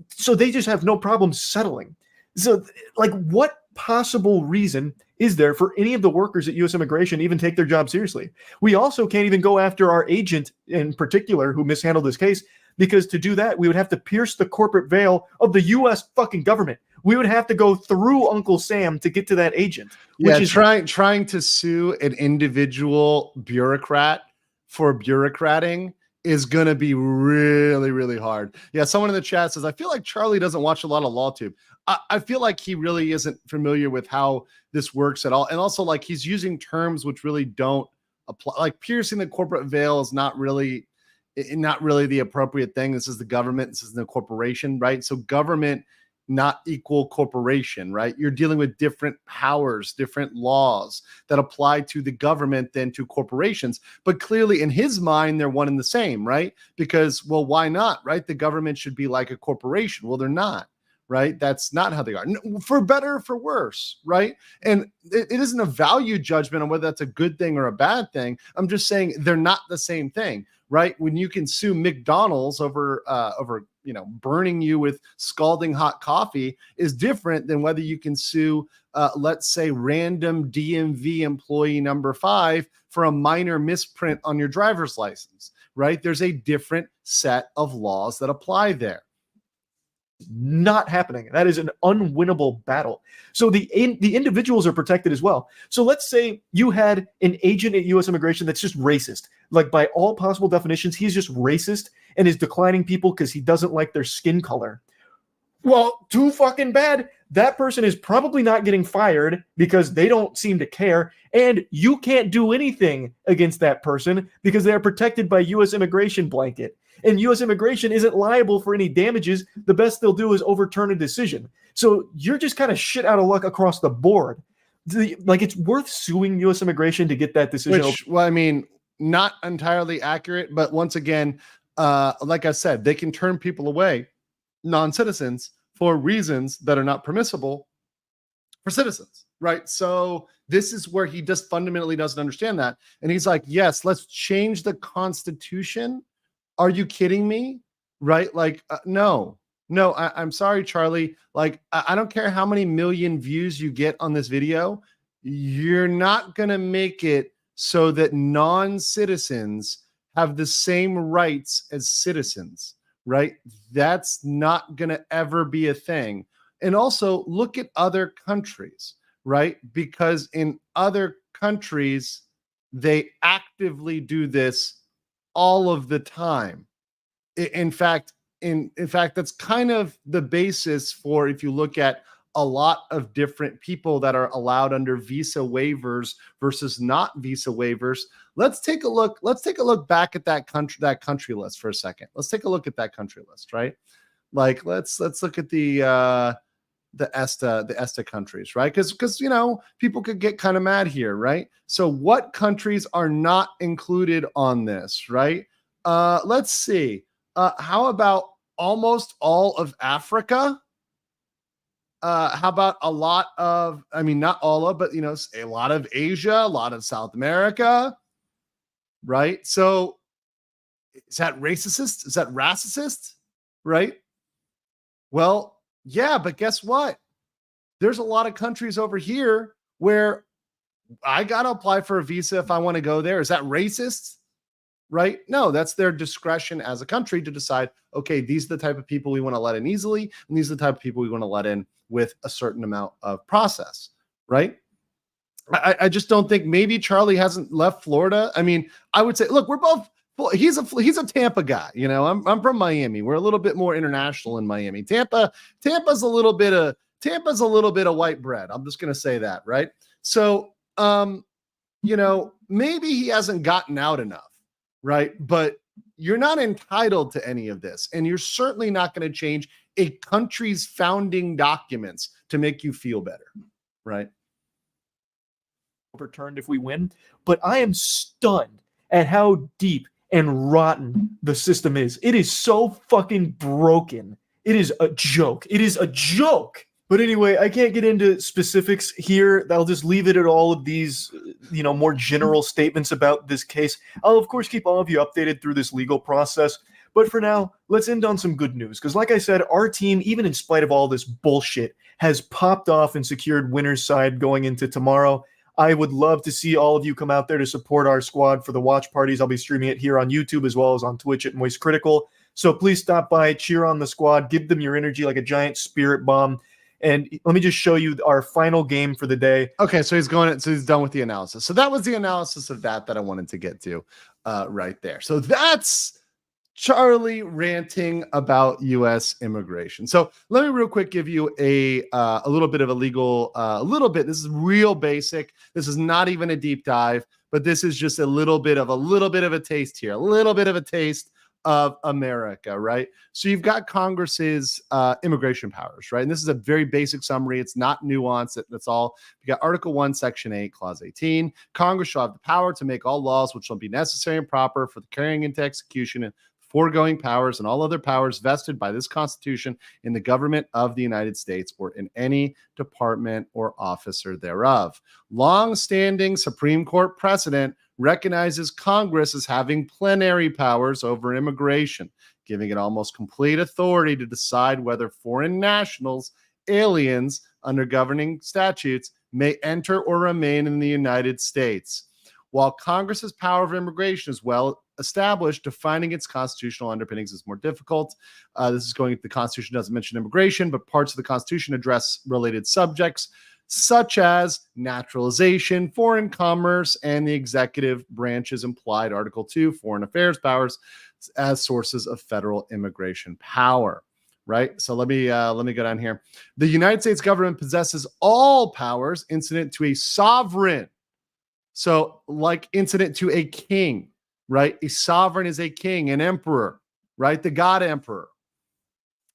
Speaker 6: So they just have no problem settling. So, what possible reason is there for any of the workers at U.S. Immigration to even take their job seriously? We also can't even go after our agent in particular who mishandled this case, because to do that, we would have to pierce the corporate veil of the U.S. fucking government. We would have to go through Uncle Sam to get to that agent.
Speaker 4: Which is trying to sue an individual bureaucrat for bureaucrating is going to be really, really hard. Yeah, someone in the chat says, I feel like Charlie doesn't watch a lot of LawTube. I feel like he really isn't familiar with how this works at all. And also, he's using terms which really don't apply. Like, piercing the corporate veil is not really the appropriate thing. This is the government. This is the corporation, right? So government, not equal corporation, right? You're dealing with different powers, different laws that apply to the government than to corporations. But clearly in his mind, they're one and the same, right? Because, well, why not, right? The government should be like a corporation. Well, they're not, right? That's not how they are, for better or for worse, right? And it isn't a value judgment on whether that's a good thing or a bad thing. I'm just saying they're not the same thing, right? When you can sue McDonald's over burning you with scalding hot coffee is different than whether you can sue, let's say, random DMV employee number 5 for a minor misprint on your driver's license, right? There's a different set of laws that apply there.
Speaker 6: Not happening. That is an unwinnable battle. So the individuals are protected as well. So let's say you had an agent at U.S. Immigration that's just racist. By all possible definitions, he's just racist and is declining people because he doesn't like their skin color. Well, too fucking bad. That person is probably not getting fired because they don't seem to care, and you can't do anything against that person because they are protected by U.S. immigration blanket. And U.S. immigration isn't liable for any damages. The best they'll do is overturn a decision. So you're just kind of shit out of luck across the board. Like, it's worth suing U.S. immigration to get that decision.
Speaker 4: Which, well, I mean, not entirely accurate, but once again, like I said, they can turn people away, non-citizens, for reasons that are not permissible for citizens, right? So this is where he just fundamentally doesn't understand that. And he's like, yes, let's change the Constitution. Are you kidding me? Right? Like, no, I'm sorry, Charlie. Like, I don't care how many million views you get on this video. You're not going to make it so that non-citizens have the same rights as citizens, right? That's not going to ever be a thing. And also look at other countries, right? Because in other countries, they actively do this all of the time. In fact, that's kind of the basis for, if you look at a lot of different people that are allowed under visa waivers versus not visa waivers. Let's take a look. Let's take a look back at that country list for a second. Let's take a look at that country list, right? Like, let's look at the ESTA countries, right? Because you know, people could get kind of mad here, right? So what countries are not included on this, right? Let's see. How about almost all of Africa? How about a lot of, I mean, not all of, but, you know, a lot of Asia, a lot of South America, right? So is that racist? Is that racist? Right? Well, yeah, but guess what? There's a lot of countries over here where I got to apply for a visa if I want to go there. Is that racist? Right? No, that's their discretion as a country to decide, okay, these are the type of people we want to let in easily, and these are the type of people we want to let in with a certain amount of process, right? I just don't think, maybe Charlie hasn't left Florida. I mean, I would say, look, we're both, he's a Tampa guy, you know. I'm from Miami. We're a little bit more international in Miami. Tampa's a little bit of white bread. I'm just going to say that, right? So, you know, maybe he hasn't gotten out enough, right? But you're not entitled to any of this, and you're certainly not going to change a country's founding documents to make you feel better, right?
Speaker 6: Overturned if we win, but I am stunned at how deep and rotten the system is. It is so fucking broken. It is a joke. It is a joke. But anyway, I can't get into specifics here. I'll just leave it at all of these, you know, more general statements about this case. I'll, of course, keep all of you updated through this legal process. But for now, let's end on some good news. Because like I said, our team, even in spite of all this bullshit, has popped off and secured winner's side going into tomorrow. I would love to see all of you come out there to support our squad for the watch parties. I'll be streaming it here on YouTube as well as on Twitch at MoistCr1TiKaL. So please stop by, cheer on the squad, give them your energy like a giant spirit bomb. And let me just show you our final game for the day.
Speaker 4: Okay, so he's done with the analysis. So that was the analysis of that I wanted to get to right there. So that's Charlie ranting about U.S. immigration. So let me real quick give you a little bit of a legal, this is real basic. This is not even a deep dive, but this is just a little bit of a taste here, a little bit of a taste of America, right? So you've got Congress's immigration powers, right? And this is a very basic summary. It's not nuanced. That's all. You got Article 1, Section 8, Clause 18. Congress shall have the power to make all laws which shall be necessary and proper for the carrying into execution and foregoing powers and all other powers vested by this Constitution in the government of the United States or in any department or officer thereof. Long-standing Supreme Court precedent recognizes Congress as having plenary powers over immigration, giving it almost complete authority to decide whether foreign nationals, aliens, under governing statutes, may enter or remain in the United States. While Congress's power of immigration is well established, defining its constitutional underpinnings is more difficult. The Constitution doesn't mention immigration, but parts of the Constitution address related subjects, such as naturalization, foreign commerce, and the executive branch's implied Article 2 foreign affairs powers as sources of federal immigration power. Right? So let me go down here. The United States government possesses all powers incident to a sovereign. So like incident to a king, right? A sovereign is a king, an emperor, right? The God Emperor,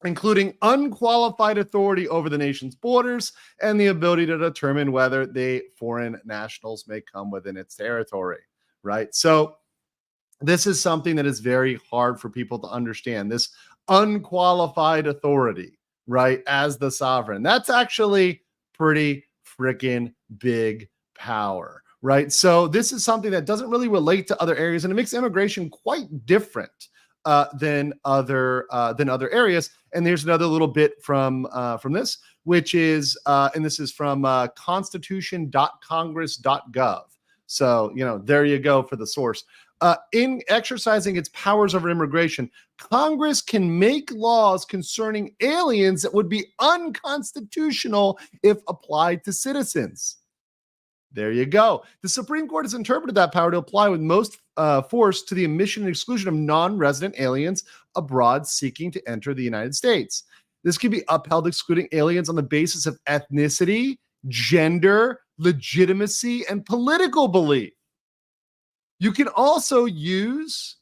Speaker 4: including unqualified authority over the nation's borders and the ability to determine whether the foreign nationals may come within its territory, right? So this is something that is very hard for people to understand, this unqualified authority, right, as the sovereign. That's actually pretty freaking big power, right? So this is something that doesn't really relate to other areas, and it makes immigration quite different than other areas. And there's another little bit from this, which is, and this is from constitution.congress.gov. So, there you go for the source. In exercising its powers over immigration, Congress can make laws concerning aliens that would be unconstitutional if applied to citizens. There you go. The Supreme Court has interpreted that power to apply with most force to the admission and exclusion of non-resident aliens abroad seeking to enter the United States. This can be upheld excluding aliens on the basis of ethnicity, gender, legitimacy, and political belief. You can also use,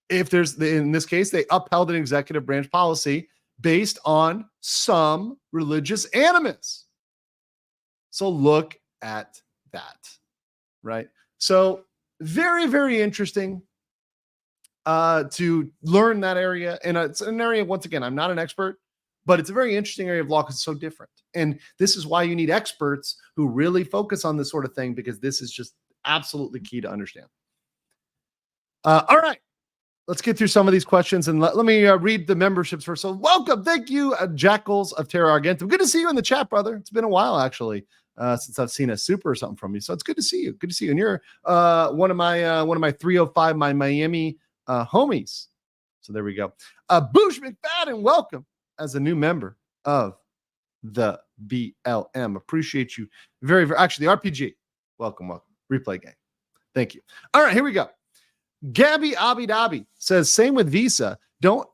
Speaker 4: if there's, in this case, they upheld an executive branch policy based on some religious animus. So look at that, right? So very, very interesting to learn that area. And it's an area, once again, I'm not an expert, but it's a very interesting area of law because it's so different. And this is why you need experts who really focus on this sort of thing, because this is just absolutely key to understand. All right, let's get through some of these questions, and let me read the memberships first. So welcome, thank you, Jackals of Terra Argentum. Good to see you in the chat, brother. It's been a while, actually, since I've seen a super or something from you. So it's good to see you. Good to see you. And you're one of my 305, my Miami homies. So there we go. Boosh McFadden, welcome as a new member of the BLM. Appreciate you very, very. Actually, the RPG. Welcome. Replay gang. Thank you. All right, here we go. Gabby Abidabi says, same with Visa.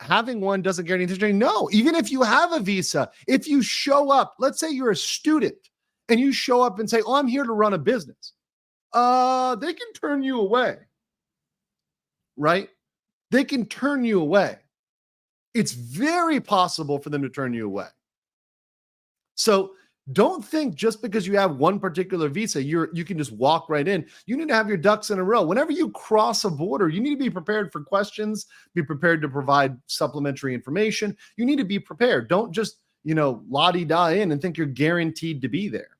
Speaker 4: Having one doesn't guarantee entry. No, even if you have a Visa, if you show up, let's say you're a student and you show up and say, oh, I'm here to run a business. They can turn you away, right? They can turn you away. It's very possible for them to turn you away. So don't think just because you have one particular visa, you can just walk right in. You need to have your ducks in a row. Whenever you cross a border, you need to be prepared for questions, be prepared to provide supplementary information. You need to be prepared. Don't just, la-di-da in and think you're guaranteed to be there.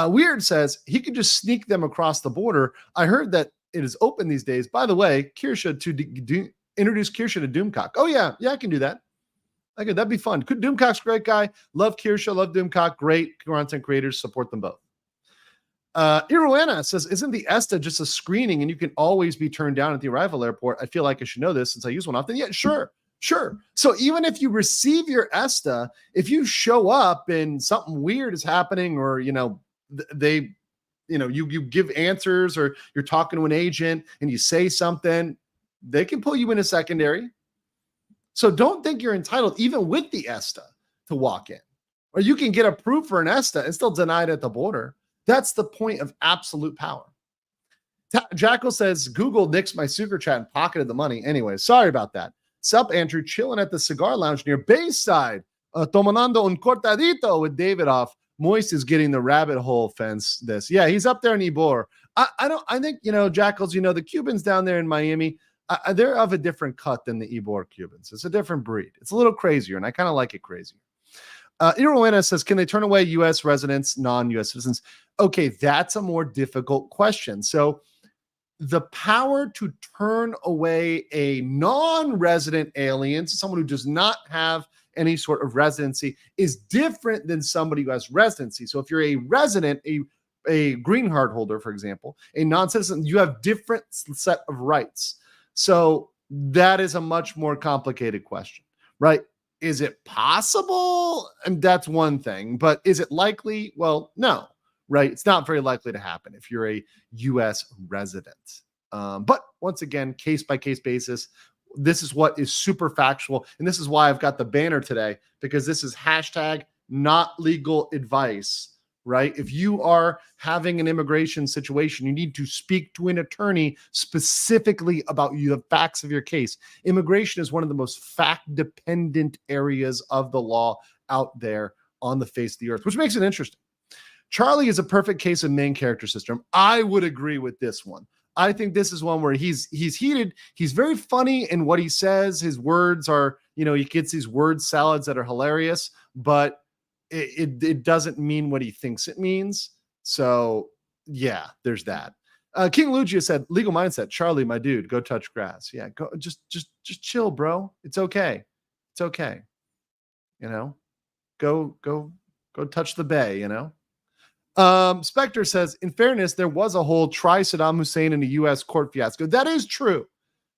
Speaker 4: Weird says he could just sneak them across the border. I heard that it is open these days. By the way, Kirsha to introduce Kirsha to Doomcock. Oh yeah, I can do that. Okay, that'd be fun. Doomcock's a great guy. Love Kirsha, love Doomcock. Great content creators. Support them both. Iruana says, isn't the ESTA just a screening and you can always be turned down at the arrival airport? I feel like I should know this since I use one often. Yeah, sure. So even if you receive your ESTA, if you show up and something weird is happening, or, you give answers, or you're talking to an agent and you say something, they can pull you in a secondary. So don't think you're entitled, even with the ESTA, to walk in. Or you can get approved for an ESTA and still denied at the border. That's the point of absolute power. Jackal says, Google nixed my super chat and pocketed the money. Anyway, sorry about that. Sup, Andrew, chilling at the cigar lounge near Bayside. Tomando un cortadito with David off. Moist is getting the rabbit hole fence this. Yeah, he's up there in Ybor. I think, Jackals, the Cubans down there in Miami, they're of a different cut than the Ybor Cubans. It's a different breed. It's a little crazier, and I kind of like it crazier. Irowena says, can they turn away U.S. residents, non-U.S. citizens? Okay, that's a more difficult question. So the power to turn away a non-resident alien, someone who does not have any sort of residency, is different than somebody who has residency. So if you're a resident, a green card holder, for example, a non-citizen, you have different set of rights. So that is a much more complicated question, right? Is it possible? And that's one thing, but is it likely? Well, no, right? It's not very likely to happen if you're a U.S. resident. But once again, case-by-case basis, this is what is super factual. And this is why I've got the banner today, because this is hashtag not legal advice right? If you are having an immigration situation, you need to speak to an attorney specifically about the facts of your case. Immigration is one of the most fact-dependent areas of the law out there on the face of the earth, which makes it interesting. Charlie is a perfect case of main character system. I would agree with this one. I think this is one where he's heated. He's very funny in what he says. His words are, he gets these word salads that are hilarious, but it doesn't mean what he thinks it means. So yeah, there's that. King Lugia said, legal mindset. Charlie, my dude, go touch grass. Yeah, go just chill, bro. It's okay. It's okay. Go touch the bay, Spectre says, in fairness, there was a whole try Saddam Hussein in a U.S. court fiasco. That is true.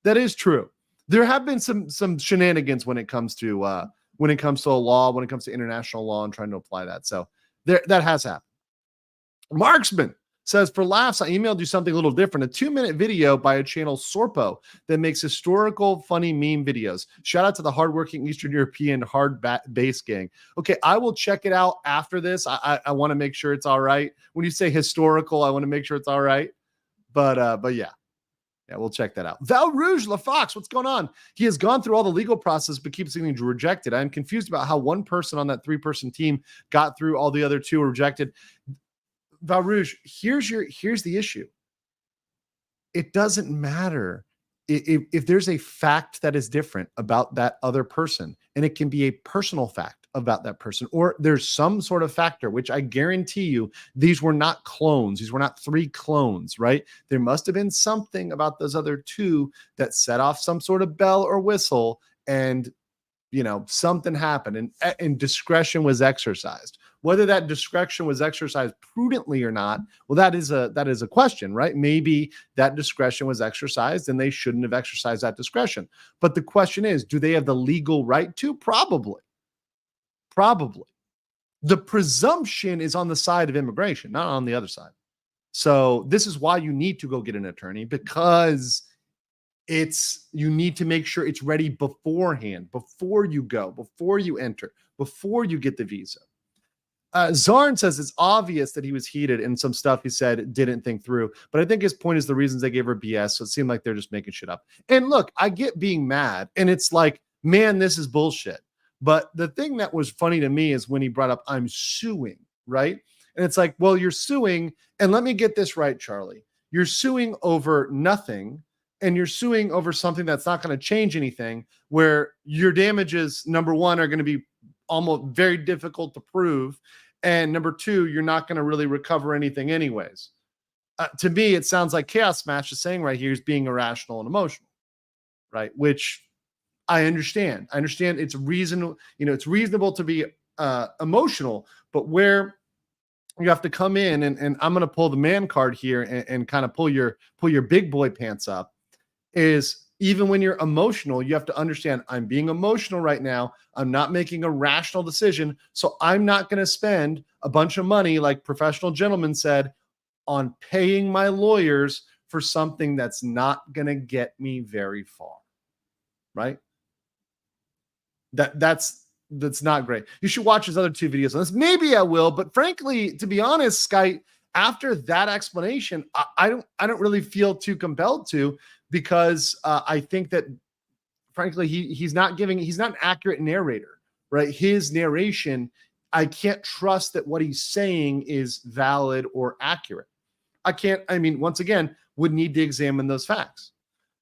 Speaker 4: That is true. There have been some shenanigans when it comes to a law, when it comes to international law and trying to apply that. So that has happened. Marksman says, for laughs, I emailed you something a little different. A 2-minute video by a channel Sorpo that makes historical, funny meme videos. Shout out to the hardworking Eastern European bass gang. Okay, I will check it out after this. I want to make sure it's all right. When you say historical, I want to make sure it's all right. But yeah. Yeah, we'll check that out. Val Rouge LaFox, what's going on? He has gone through all the legal process, but keeps getting rejected. I'm confused about how one person on that 3-person team got through, all the other 2 were rejected. Val Rouge, here's the issue. It doesn't matter if there's a fact that is different about that other person, and it can be a personal fact about that person, or there's some sort of factor, which I guarantee you, these were not clones. These were not 3 clones, right? There must have been something about those other 2 that set off some sort of bell or whistle, and something happened, and discretion was exercised. Whether that discretion was exercised prudently or not, well, that is a question, right? Maybe that discretion was exercised and they shouldn't have exercised that discretion. But the question is, do they have the legal right to? Probably. The presumption is on the side of immigration, not on the other side. So this is why you need to go get an attorney, because you need to make sure it's ready beforehand, before you go, before you enter, before you get the visa. Zarn says it's obvious that he was heated and some stuff he said didn't think through, but I think his point is the reasons they gave her BS. So it seemed like they're just making shit up. And look, I get being mad, and it's like, man, this is bullshit. But the thing that was funny to me is when he brought up, I'm suing, right? And it's like, well, you're suing, and let me get this right, Charlie. You're suing over nothing, and you're suing over something that's not going to change anything, where your damages, number 1, are going to be almost very difficult to prove, and number 2, you're not going to really recover anything anyways. To me, it sounds like Chaos Smash is saying right here is being irrational and emotional, right? Which I understand. It's reasonable. It's reasonable to be emotional, but where you have to come in, and I'm going to pull the man card here and kind of pull your big boy pants up, is even when you're emotional, you have to understand, I'm being emotional right now. I'm not making a rational decision. So I'm not going to spend a bunch of money, like Professional Gentleman said, on paying my lawyers for something that's not going to get me very far. Right? That's not great. You should watch his other 2 videos on this. Maybe I will, but frankly, to be honest, Sky, after that explanation, I don't really feel too compelled to, because I think that, frankly, he's not an accurate narrator, right? His narration, I can't trust that what he's saying is valid or accurate. Once again, would need to examine those facts.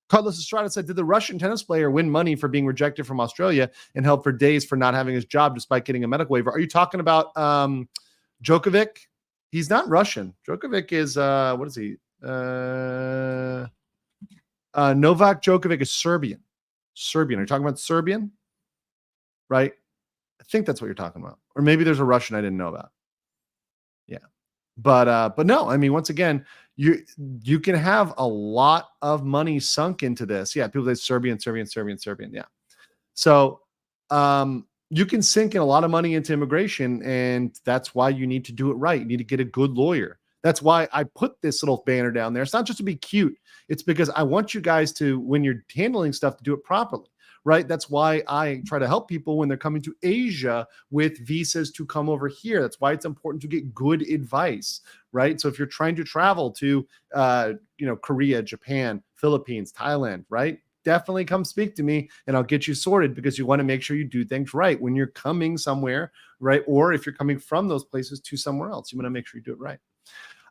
Speaker 4: Carlos Estrada said, did the Russian tennis player win money for being rejected from Australia and held for days for not having his job despite getting a medical waiver? Are you talking about Djokovic? He's not Russian. Djokovic is, what is he? Novak Djokovic is Serbian. Are you talking about Serbian? Right? I think that's what you're talking about. Or maybe there's a Russian I didn't know about. Yeah. But no, once again, you can have a lot of money sunk into this. Yeah, people say Serbian. Yeah. So you can sink in a lot of money into immigration, and that's why you need to do it right. You need to get a good lawyer. That's why I put this little banner down there. It's not just to be cute. It's because I want you guys to, when you're handling stuff, to do it properly, right? That's why I try to help people when they're coming to Asia with visas to come over here. That's why it's important to get good advice, right? So if you're trying to travel to, Korea, Japan, Philippines, Thailand, right? Definitely come speak to me and I'll get you sorted, because you want to make sure you do things right when you're coming somewhere, right? Or if you're coming from those places to somewhere else, you want to make sure you do it right.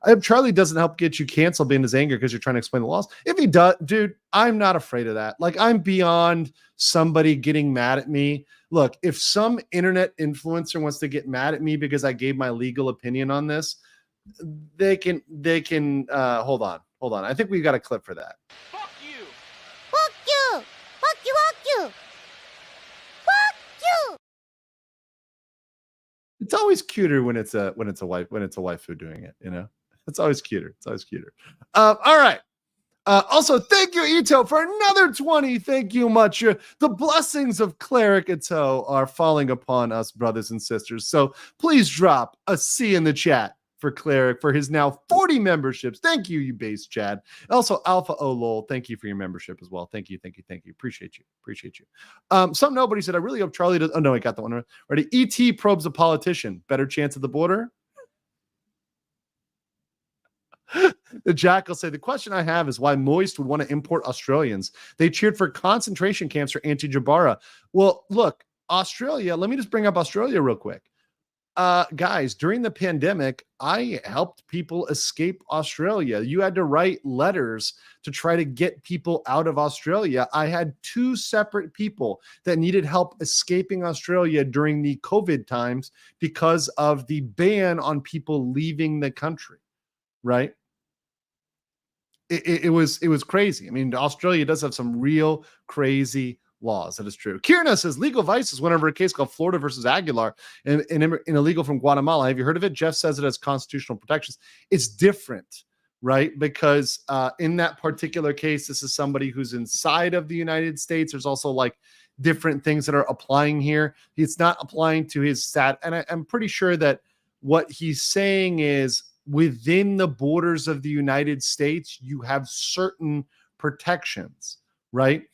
Speaker 4: I hope Charlie doesn't help get you canceled being his anger because you're trying to explain the laws. If he does, dude, I'm not afraid of that. Like, I'm beyond somebody getting mad at me. Look, if some internet influencer wants to get mad at me because I gave my legal opinion on this, they can hold on. I think we've got a clip for that.
Speaker 3: Fuck you! Fuck you! Fuck you! Fuck you!
Speaker 4: It's always cuter when it's a waifu doing it, you know? It's always cuter. All right. Also, thank you, Ito, for another 20. Thank you much. The blessings of Cleric Ito are falling upon us, brothers and sisters. So please drop a C in the chat for Cleric for his now 40 memberships. Thank you, you base Chad. Also, Alpha Olol, thank you for your membership as well. Thank you. Appreciate you. Something nobody said, I really hope Charlie does. Oh, no, I got that one ready. ET probes a politician. Better chance at the border? The Jackal say, the question I have is why Moist would want to import Australians. They cheered for concentration camps for anti-Jabara. Well, look, Australia, let me just bring up Australia real quick. Guys, during the pandemic, I helped people escape Australia. You had to write letters to try to get people out of Australia. I had 2 separate people that needed help escaping Australia during the COVID times because of the ban on people leaving the country, right? It was crazy. I mean, Australia does have some real crazy laws. That is true. Kierna says legal vices went over a case called Florida versus Aguilar, and illegal from Guatemala. Have you heard of it? Jeff says it has constitutional protections. It's different, right? Because in that particular case, this is somebody who's inside of the United States. There's also like different things that are applying here. It's not applying to his stat. And I'm pretty sure that what he's saying is within the borders of the United States, you have certain protections, right?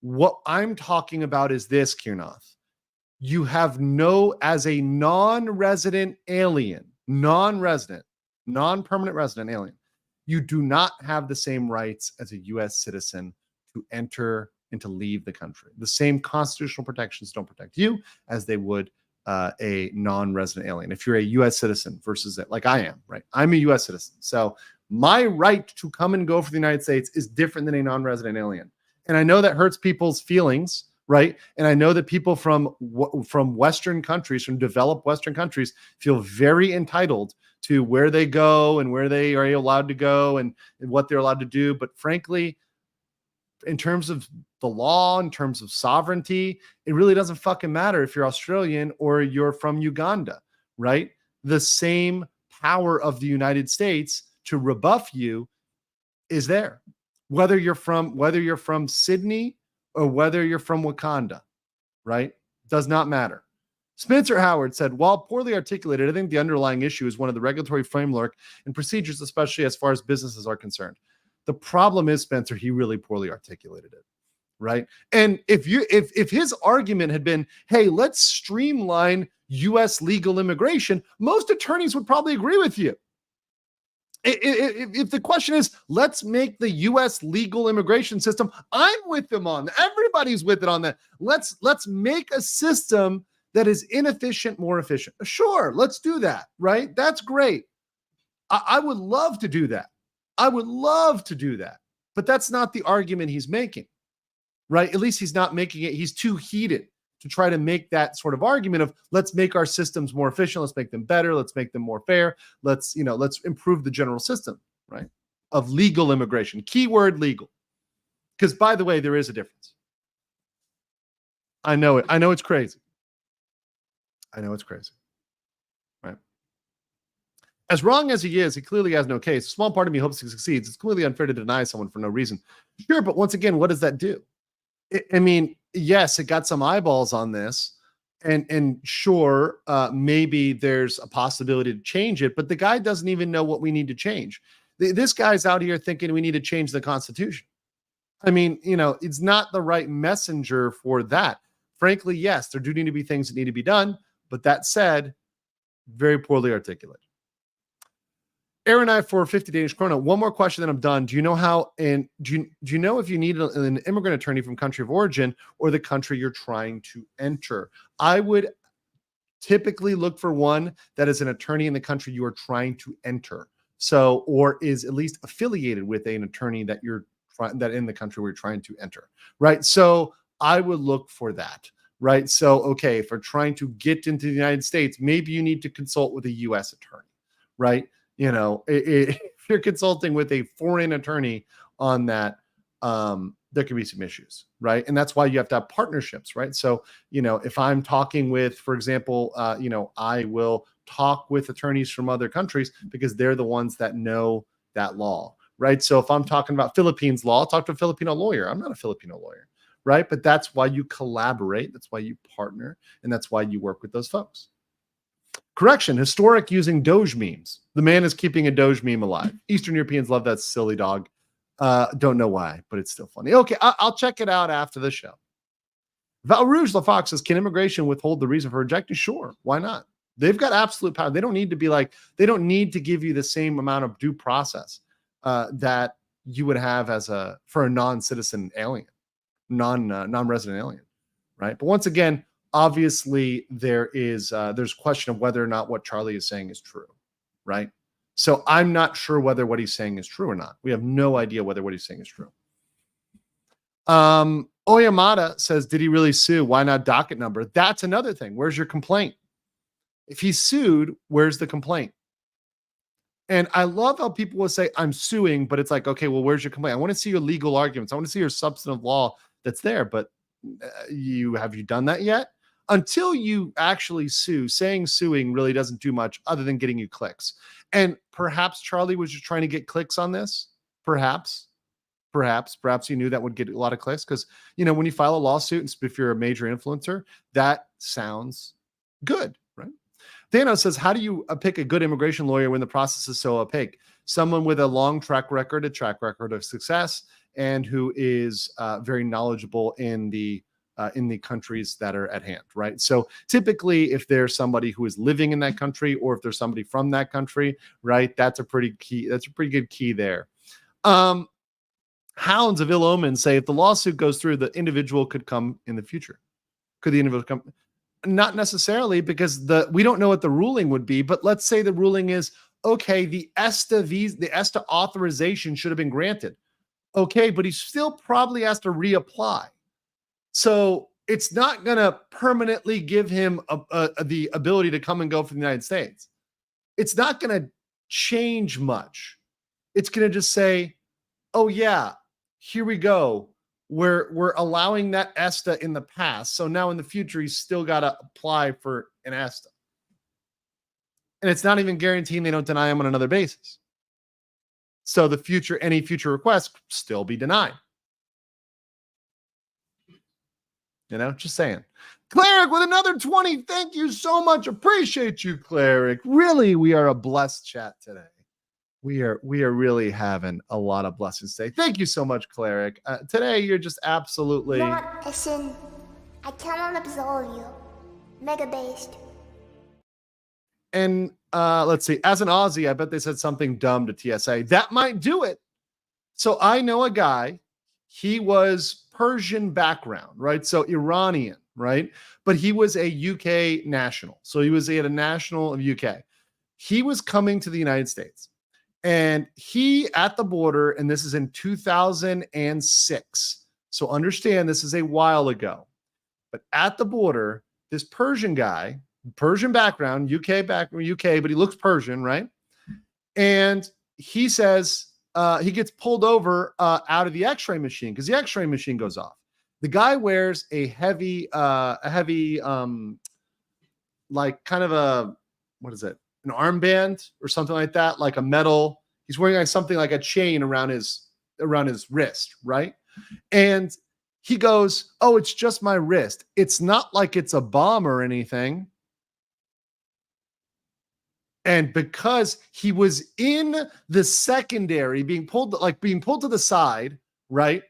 Speaker 4: What I'm talking about is this, Kirnath. You have as a non-resident alien, non-permanent resident alien, you do not have the same rights as a U.S. citizen to enter and to leave the country. The same constitutional protections don't protect you as they would a non-resident alien. If you're a U.S. citizen versus like I am, right? I'm a U.S. citizen. So my right to come and go for the United States is different than a non-resident alien. And I know that hurts people's feelings, right? And I know that people from Western countries, from developed Western countries, feel very entitled to where they go and where they are allowed to go and what they're allowed to do. But frankly, in terms of the law, in terms of sovereignty, it really doesn't fucking matter if you're Australian or you're from Uganda, right? The same power of the United States to rebuff you is there. Whether you're from Sydney or whether you're from Wakanda, right? Does not matter. Spencer Howard said, while poorly articulated, I think the underlying issue is one of the regulatory framework and procedures, especially as far as businesses are concerned. The problem is, Spencer, he really poorly articulated it, right? And if his argument had been, hey, let's streamline U.S. legal immigration, most attorneys would probably agree with you. If the question is, let's make the U.S. legal immigration system, I'm with them on that. Everybody's with it on that. Let's make a system that is inefficient more efficient. Sure, let's do that, right? That's great. I would love to do that. But that's not the argument he's making, right? At least he's not making it. He's too heated to try to make that sort of argument of let's make our systems more efficient. Let's make them better. Let's make them more fair. Let's improve the general system, right? Of legal immigration. Keyword legal. Because by the way, there is a difference. I know it. I know it's crazy. Right? As wrong as he is, he clearly has no case. A small part of me hopes he succeeds. It's clearly unfair to deny someone for no reason. Sure, but once again, what does that do? I mean, yes, it got some eyeballs on this, and sure, maybe there's a possibility to change it, but the guy doesn't even know what we need to change. This guy's out here thinking we need to change the Constitution, I mean, it's not the right messenger for that. Frankly, yes, there do need to be things that need to be done, but that said, very poorly articulated. Aaron I for 50 Danish krona. One more question, then I'm done. Do you know how? And do you know if you need an immigrant attorney from country of origin or the country you're trying to enter? I would typically look for one that is an attorney in the country you are trying to enter. So, or is at least affiliated with an attorney that that in the country we're trying to enter, right? So I would look for that, right? So, okay, if you're trying to get into the United States, maybe you need to consult with a U.S. attorney, right? If you're consulting with a foreign attorney on that, there can be some issues, right? And that's why you have to have partnerships, right? So, if I'm talking with, for example, I will talk with attorneys from other countries because they're the ones that know that law, right? So if I'm talking about Philippines law, I'll talk to a Filipino lawyer. I'm not a Filipino lawyer, right? But that's why you collaborate. That's why you partner. And that's why you work with those folks. Correction, historic using Doge memes. The man is keeping a Doge meme alive. Eastern Europeans love that silly dog. Don't know why, but it's still funny. Okay, I'll check it out after the show. Val Rouge LaFox says, can immigration withhold the reason for rejecting? Sure, why not? They've got absolute power. They don't need to be they don't need to give you the same amount of due process that you would have for a non-citizen alien, non-resident alien, right? But once again, obviously there's question of whether or not what Charlie is saying is true, right? So I'm not sure whether what he's saying is true or not. We have no idea whether what he's saying is true. Oyamada says, did he really sue? Why not docket number? That's another thing. Where's your complaint? If he sued, where's the complaint? And I love how people will say, I'm suing, but it's like, okay, well, where's your complaint? I want to see your legal arguments. I want to see your substantive law that's there, but have you done that yet? Until you actually sue, saying suing really doesn't do much other than getting you clicks. And perhaps Charlie was just trying to get clicks on this. Perhaps he knew that would get a lot of clicks because, when you file a lawsuit, and if you're a major influencer, that sounds good, right? Thanos says, how do you pick a good immigration lawyer when the process is so opaque? Someone with a long track record of success, and who is very knowledgeable in the countries that are at hand, right? So typically, if there's somebody who is living in that country, or if there's somebody from that country, right, that's a pretty good key there. Hounds of ill omen say, if the lawsuit goes through, the individual could come in the future. Could the individual come? Not necessarily, because we don't know what the ruling would be. But let's say the ruling is, okay, the ESTA authorization should have been granted. Okay, but he still probably has to reapply. So it's not going to permanently give him the ability to come and go from the United States. It's not going to change much. It's going to just say, oh yeah, here we go. We're allowing that ESTA in the past. So now in the future, he's still got to apply for an ESTA. And it's not even guaranteeing they don't deny him on another basis. So any future request still be denied. Just saying. Cleric with another 20. Thank you so much. Appreciate you, Cleric. Really, we are a blessed chat today. We are really having a lot of blessings today. Thank you so much, Cleric. Today, you're just absolutely...
Speaker 3: Not a sin. I cannot absolve you. Mega based.
Speaker 4: And let's see. As an Aussie, I bet they said something dumb to TSA. That might do it. So I know a guy. He was Persian background, right? So Iranian, right? But he was a UK national. So he was a national of UK. He was coming to the United States. And he, at the border, and this is in 2006. So understand, this is a while ago. But at the border, this Persian guy, Persian background, UK, but he looks Persian, right? And he says, he gets pulled over out of the x-ray machine because the x-ray machine goes off. The guy wears a heavy, like kind of a, what is it? An armband or something like that, like a metal. He's wearing like something like a chain around his wrist, right? And he goes, "Oh, it's just my wrist. It's not like it's a bomb or anything." And because he was in the secondary, being pulled to the side, right?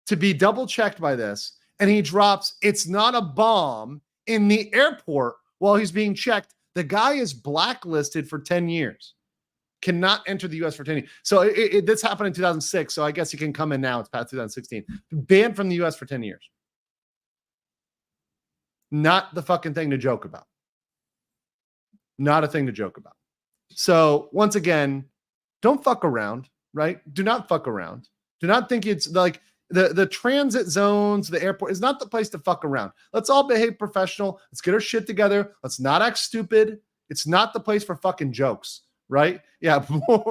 Speaker 4: to be double checked by this, and he drops, it's not a bomb in the airport while he's being checked. The guy is blacklisted for 10 years. Cannot enter the U.S. for 10 years. So this happened in 2006, so I guess he can come in now. It's past 2016. Banned from the U.S. for 10 years. Not the fucking thing to joke about. Not a thing to joke about. So once again, don't fuck around, right? Do not fuck around. Do not think it's like the transit zones, the airport is not the place to fuck around. Let's all behave professional. Let's get our shit together. Let's not act stupid. It's not the place for fucking jokes, right? Yeah.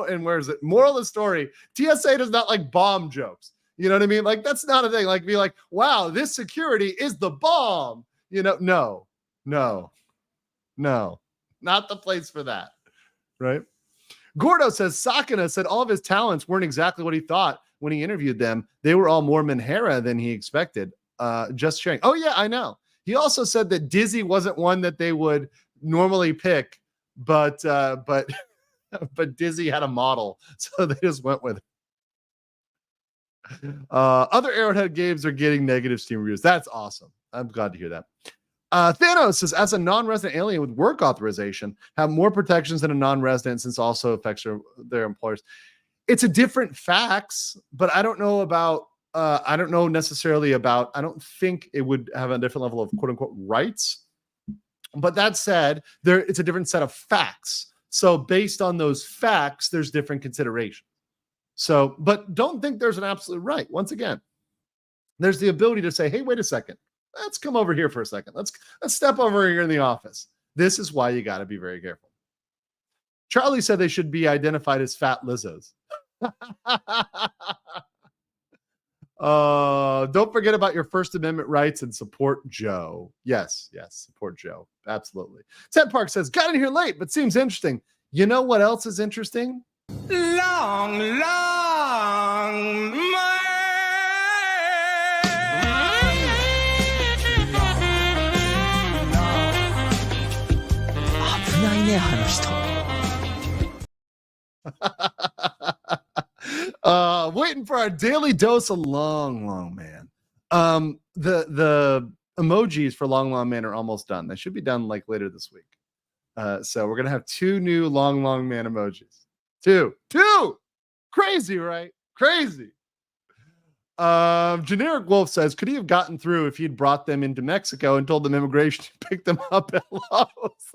Speaker 4: And where is it? Moral of the story, TSA does not like bomb jokes. You know what I mean? Like, that's not a thing. Like, be like, wow, this security is the bomb. You know, no, not the place for that, right? Gordo says Sakana said all of his talents weren't exactly what he thought when he interviewed them. They were all more Minhera than he expected. Just sharing. Oh yeah, I know. He also said that Dizzy wasn't one that they would normally pick, but Dizzy had a model, so they just went with it. Other Arrowhead games are getting negative Steam reviews. That's awesome. I'm glad to hear that. Thanos says, as a non-resident alien with work authorization, have more protections than a non-resident since also affects their employers. It's a different facts, but I don't know about, I don't think it would have a different level of quote unquote rights. But that said, it's a different set of facts. So based on those facts, there's different considerations. So, but don't think there's an absolute right. Once again, there's the ability to say, hey, wait a second. Let's come over here for a second. Let's step over here in the office. This is why you got to be very careful. Charlie said they should be identified as fat Lizzos. Don't forget about your First Amendment rights and support Joe. Yes, support Joe. Absolutely. Ted Park says, got in here late, but seems interesting. You know what else is interesting?
Speaker 7: Long
Speaker 4: waiting for our daily dose of long man. The emojis for long man are almost done. They should be done like later this week. So we're gonna have 2 new long man emojis. Two. Crazy, right? Crazy. Generic Wolf says, could he have gotten through if he'd brought them into Mexico and told them immigration to pick them up at Lowe's?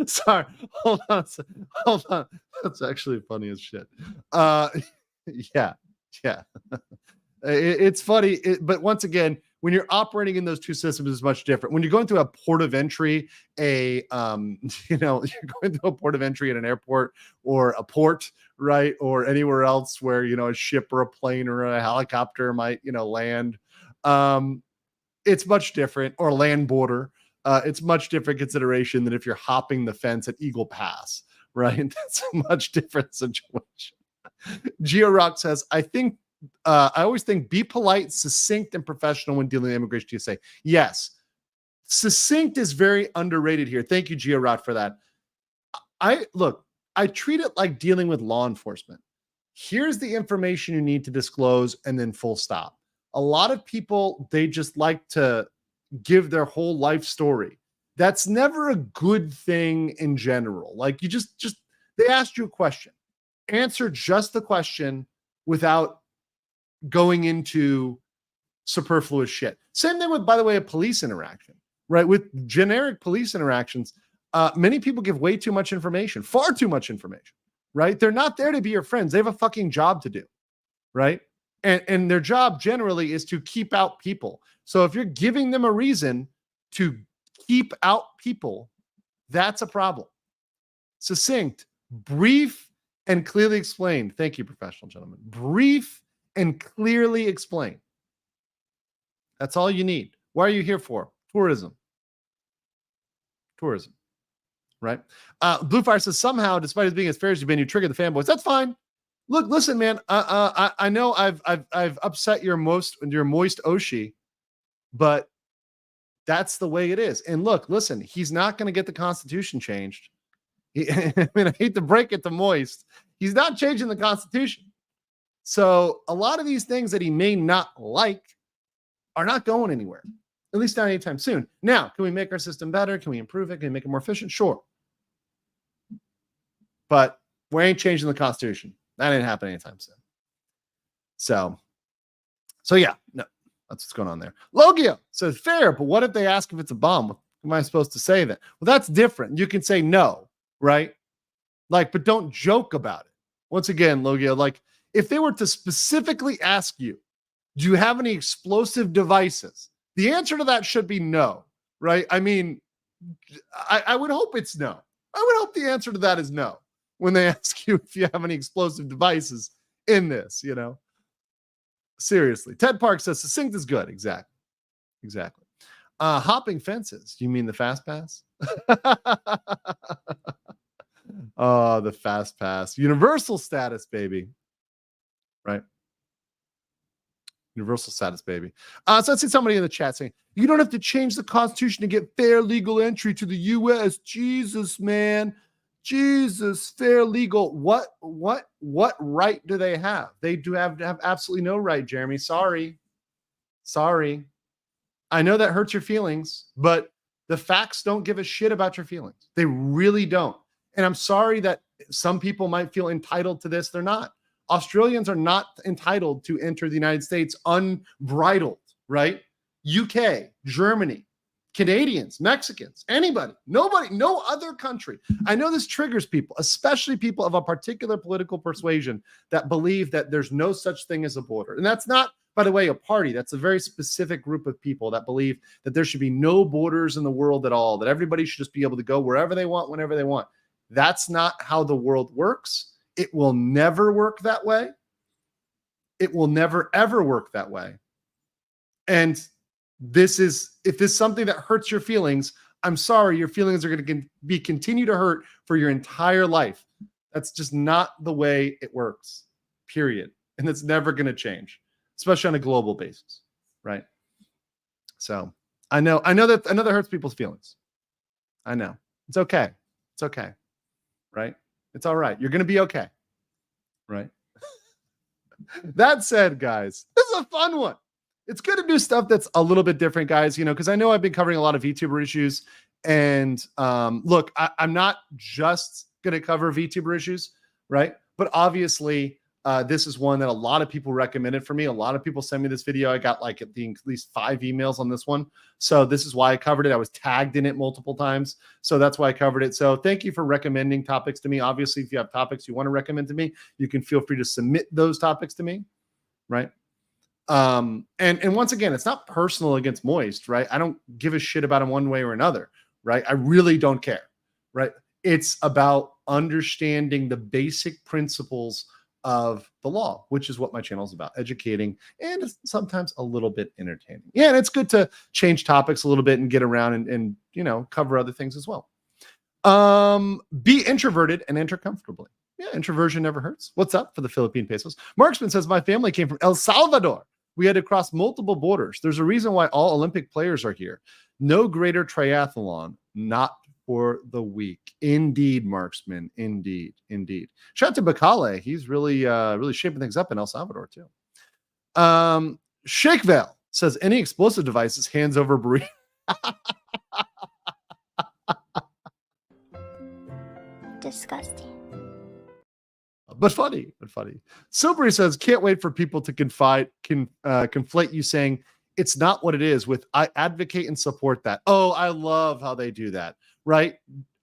Speaker 4: Sorry, hold on. That's actually funny as shit. Yeah. It's funny, but once again, when you're operating in those two systems, it's much different. When you're going through a port of entry, you're going through a port of entry at an airport or a port, right, or anywhere else where a ship or a plane or a helicopter might land. It's much different, or land border. It's much different consideration than if you're hopping the fence at Eagle Pass, right? That's a much different situation. GeoRock says, I always think be polite, succinct, and professional when dealing with immigration TSA. Yes. Succinct is very underrated here. Thank you, GeoRock, for that. I treat it like dealing with law enforcement. Here's the information you need to disclose, and then full stop. A lot of people, they just like to give their whole life story. That's never a good thing in general. Like, you just they asked you a question. Answer just the question without going into superfluous shit. Same thing with, by the way, a police interaction, right? With generic police interactions, many people give way too much information, far too much information, right? They're not there to be your friends. They have a fucking job to do, right? And their job generally is to keep out people. So if you're giving them a reason to keep out people, that's a problem. Succinct, brief, and clearly explained. Thank you, professional gentlemen. Brief and clearly explain. That's all you need. What are you here for? Tourism, right? Bluefire says, somehow, despite it being as fair as you've been, you triggered the fanboys. That's fine. Look, listen, man. I know I've upset your moist Oshi, but that's the way it is. And look, listen, he's not going to get the Constitution changed. I hate to break it to Moist. He's not changing the Constitution. So a lot of these things that he may not like are not going anywhere, at least not anytime soon. Now, can we make our system better? Can we improve it? Can we make it more efficient? Sure. But we ain't changing the Constitution. That ain't happening anytime soon. So yeah, no, that's what's going on there. Logio says, fair, but what if they ask if it's a bomb? What am I supposed to say then? Well, that's different. You can say no, right? Like, but don't joke about it. Once again, Logio, like, if they were to specifically ask you, do you have any explosive devices? The answer to that should be no, right? I mean, I would hope it's no. I would hope the answer to that is no when they ask you if you have any explosive devices in this, you know? Seriously. Ted Park says succinct is good. Exactly. Hopping fences. You mean the fast pass? Oh, the fast pass. Universal status, baby. Right? Universal status, baby. So I see somebody in the chat saying, you don't have to change the Constitution to get fair legal entry to the U.S. Jesus, man. Jesus, fair legal. What right do they have? They do have absolutely no right, Jeremy. Sorry. I know that hurts your feelings, but the facts don't give a shit about your feelings. They really don't. And I'm sorry that some people might feel entitled to this. They're not. Australians are not entitled to enter the United States unbridled, right? UK, Germany, Canadians, Mexicans, anybody, nobody, no other country. I know this triggers people, especially people of a particular political persuasion that believe that there's no such thing as a border. And that's not, by the way, a party. That's a very specific group of people that believe that there should be no borders in the world at all, that everybody should just be able to go wherever they want, whenever they want. That's not how the world works. It will never work that way. It will never, ever work that way. And if this is something that hurts your feelings, I'm sorry, your feelings are going to continue to hurt for your entire life. That's just not the way it works, period. And it's never going to change, especially on a global basis, right? So I know that hurts people's feelings. I know. It's okay. It's okay, right? It's all right. You're going to be okay, right? That said, guys, this is a fun one. It's good to do stuff that's a little bit different, guys, you know, because I know I've been covering a lot of VTuber issues. And look, I'm not just going to cover VTuber issues, right? But obviously, this is one that a lot of people recommended for me. A lot of people sent me this video. I got like at least 5 emails on this one. So this is why I covered it. I was tagged in it multiple times. So that's why I covered it. So thank you for recommending topics to me. Obviously, if you have topics you want to recommend to me, you can feel free to submit those topics to me, right? And once again, it's not personal against Moist, right? I don't give a shit about him one way or another, right? I really don't care, right? It's about understanding the basic principles of the law, which is what my channel is about, educating and sometimes a little bit entertaining. Yeah, and it's good to change topics a little bit and get around and you know, cover other things as well. Be introverted and enter comfortably. Yeah, introversion never hurts. What's up for the Philippine pesos? Marksman says, my family came from El Salvador. We had to cross multiple borders. There's a reason why all Olympic players are here. No greater triathlon, not for the weak. Indeed, Marksman. Indeed. Shout out to BTC. He's really shaping things up in El Salvador too. Shakevale says, any explosive devices, hands over burrito.
Speaker 3: Disgusting.
Speaker 4: But funny. Silbury says, can't wait for people to conflate you saying it's not what it is with I advocate and support that. Oh, I love how they do that, right?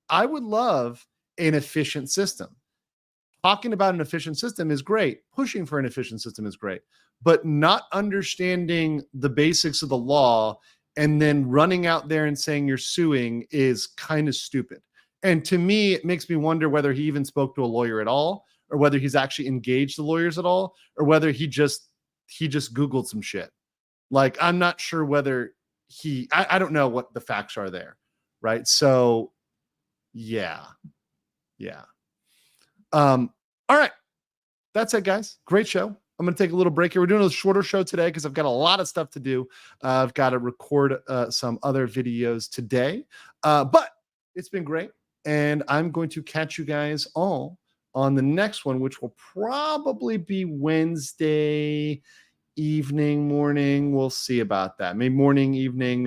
Speaker 4: I would love an efficient system. Talking about an efficient system is great. Pushing for an efficient system is great. But not understanding the basics of the law and then running out there and saying you're suing is kind of stupid. And to me, it makes me wonder whether he even spoke to a lawyer at all, or whether he's actually engaged the lawyers at all, or whether he just Googled some shit. Like, I'm not sure whether I don't know what the facts are there, right? So, yeah. All right. That's it, guys. Great show. I'm going to take a little break here. We're doing a shorter show today because I've got a lot of stuff to do. I've got to record some other videos today. But it's been great. And I'm going to catch you guys all on the next one, which will probably be Wednesday evening, morning. We'll see about that. Maybe morning, evening,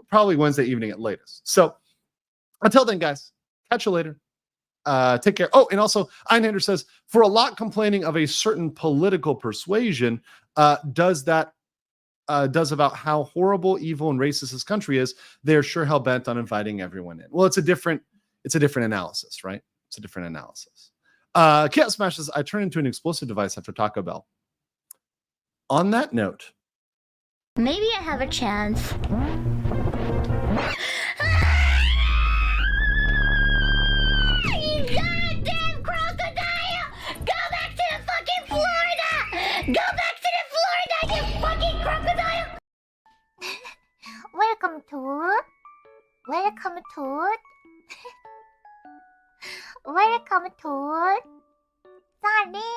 Speaker 4: probably Wednesday evening at latest. So until then, guys, catch you later. Take care. Oh, and also, Einhander says, for a lot complaining of a certain political persuasion, does about how horrible, evil, and racist this country is, they're sure hell bent on inviting everyone in. Well, it's a different analysis, right? It's a different analysis. Chaos Smash says, I turned into an explosive device after Taco Bell. On that note,
Speaker 3: Maybe I have a chance. You goddamn crocodile! Go back to the fucking Florida! Go back to the Florida, you fucking crocodile! Welcome to Seedy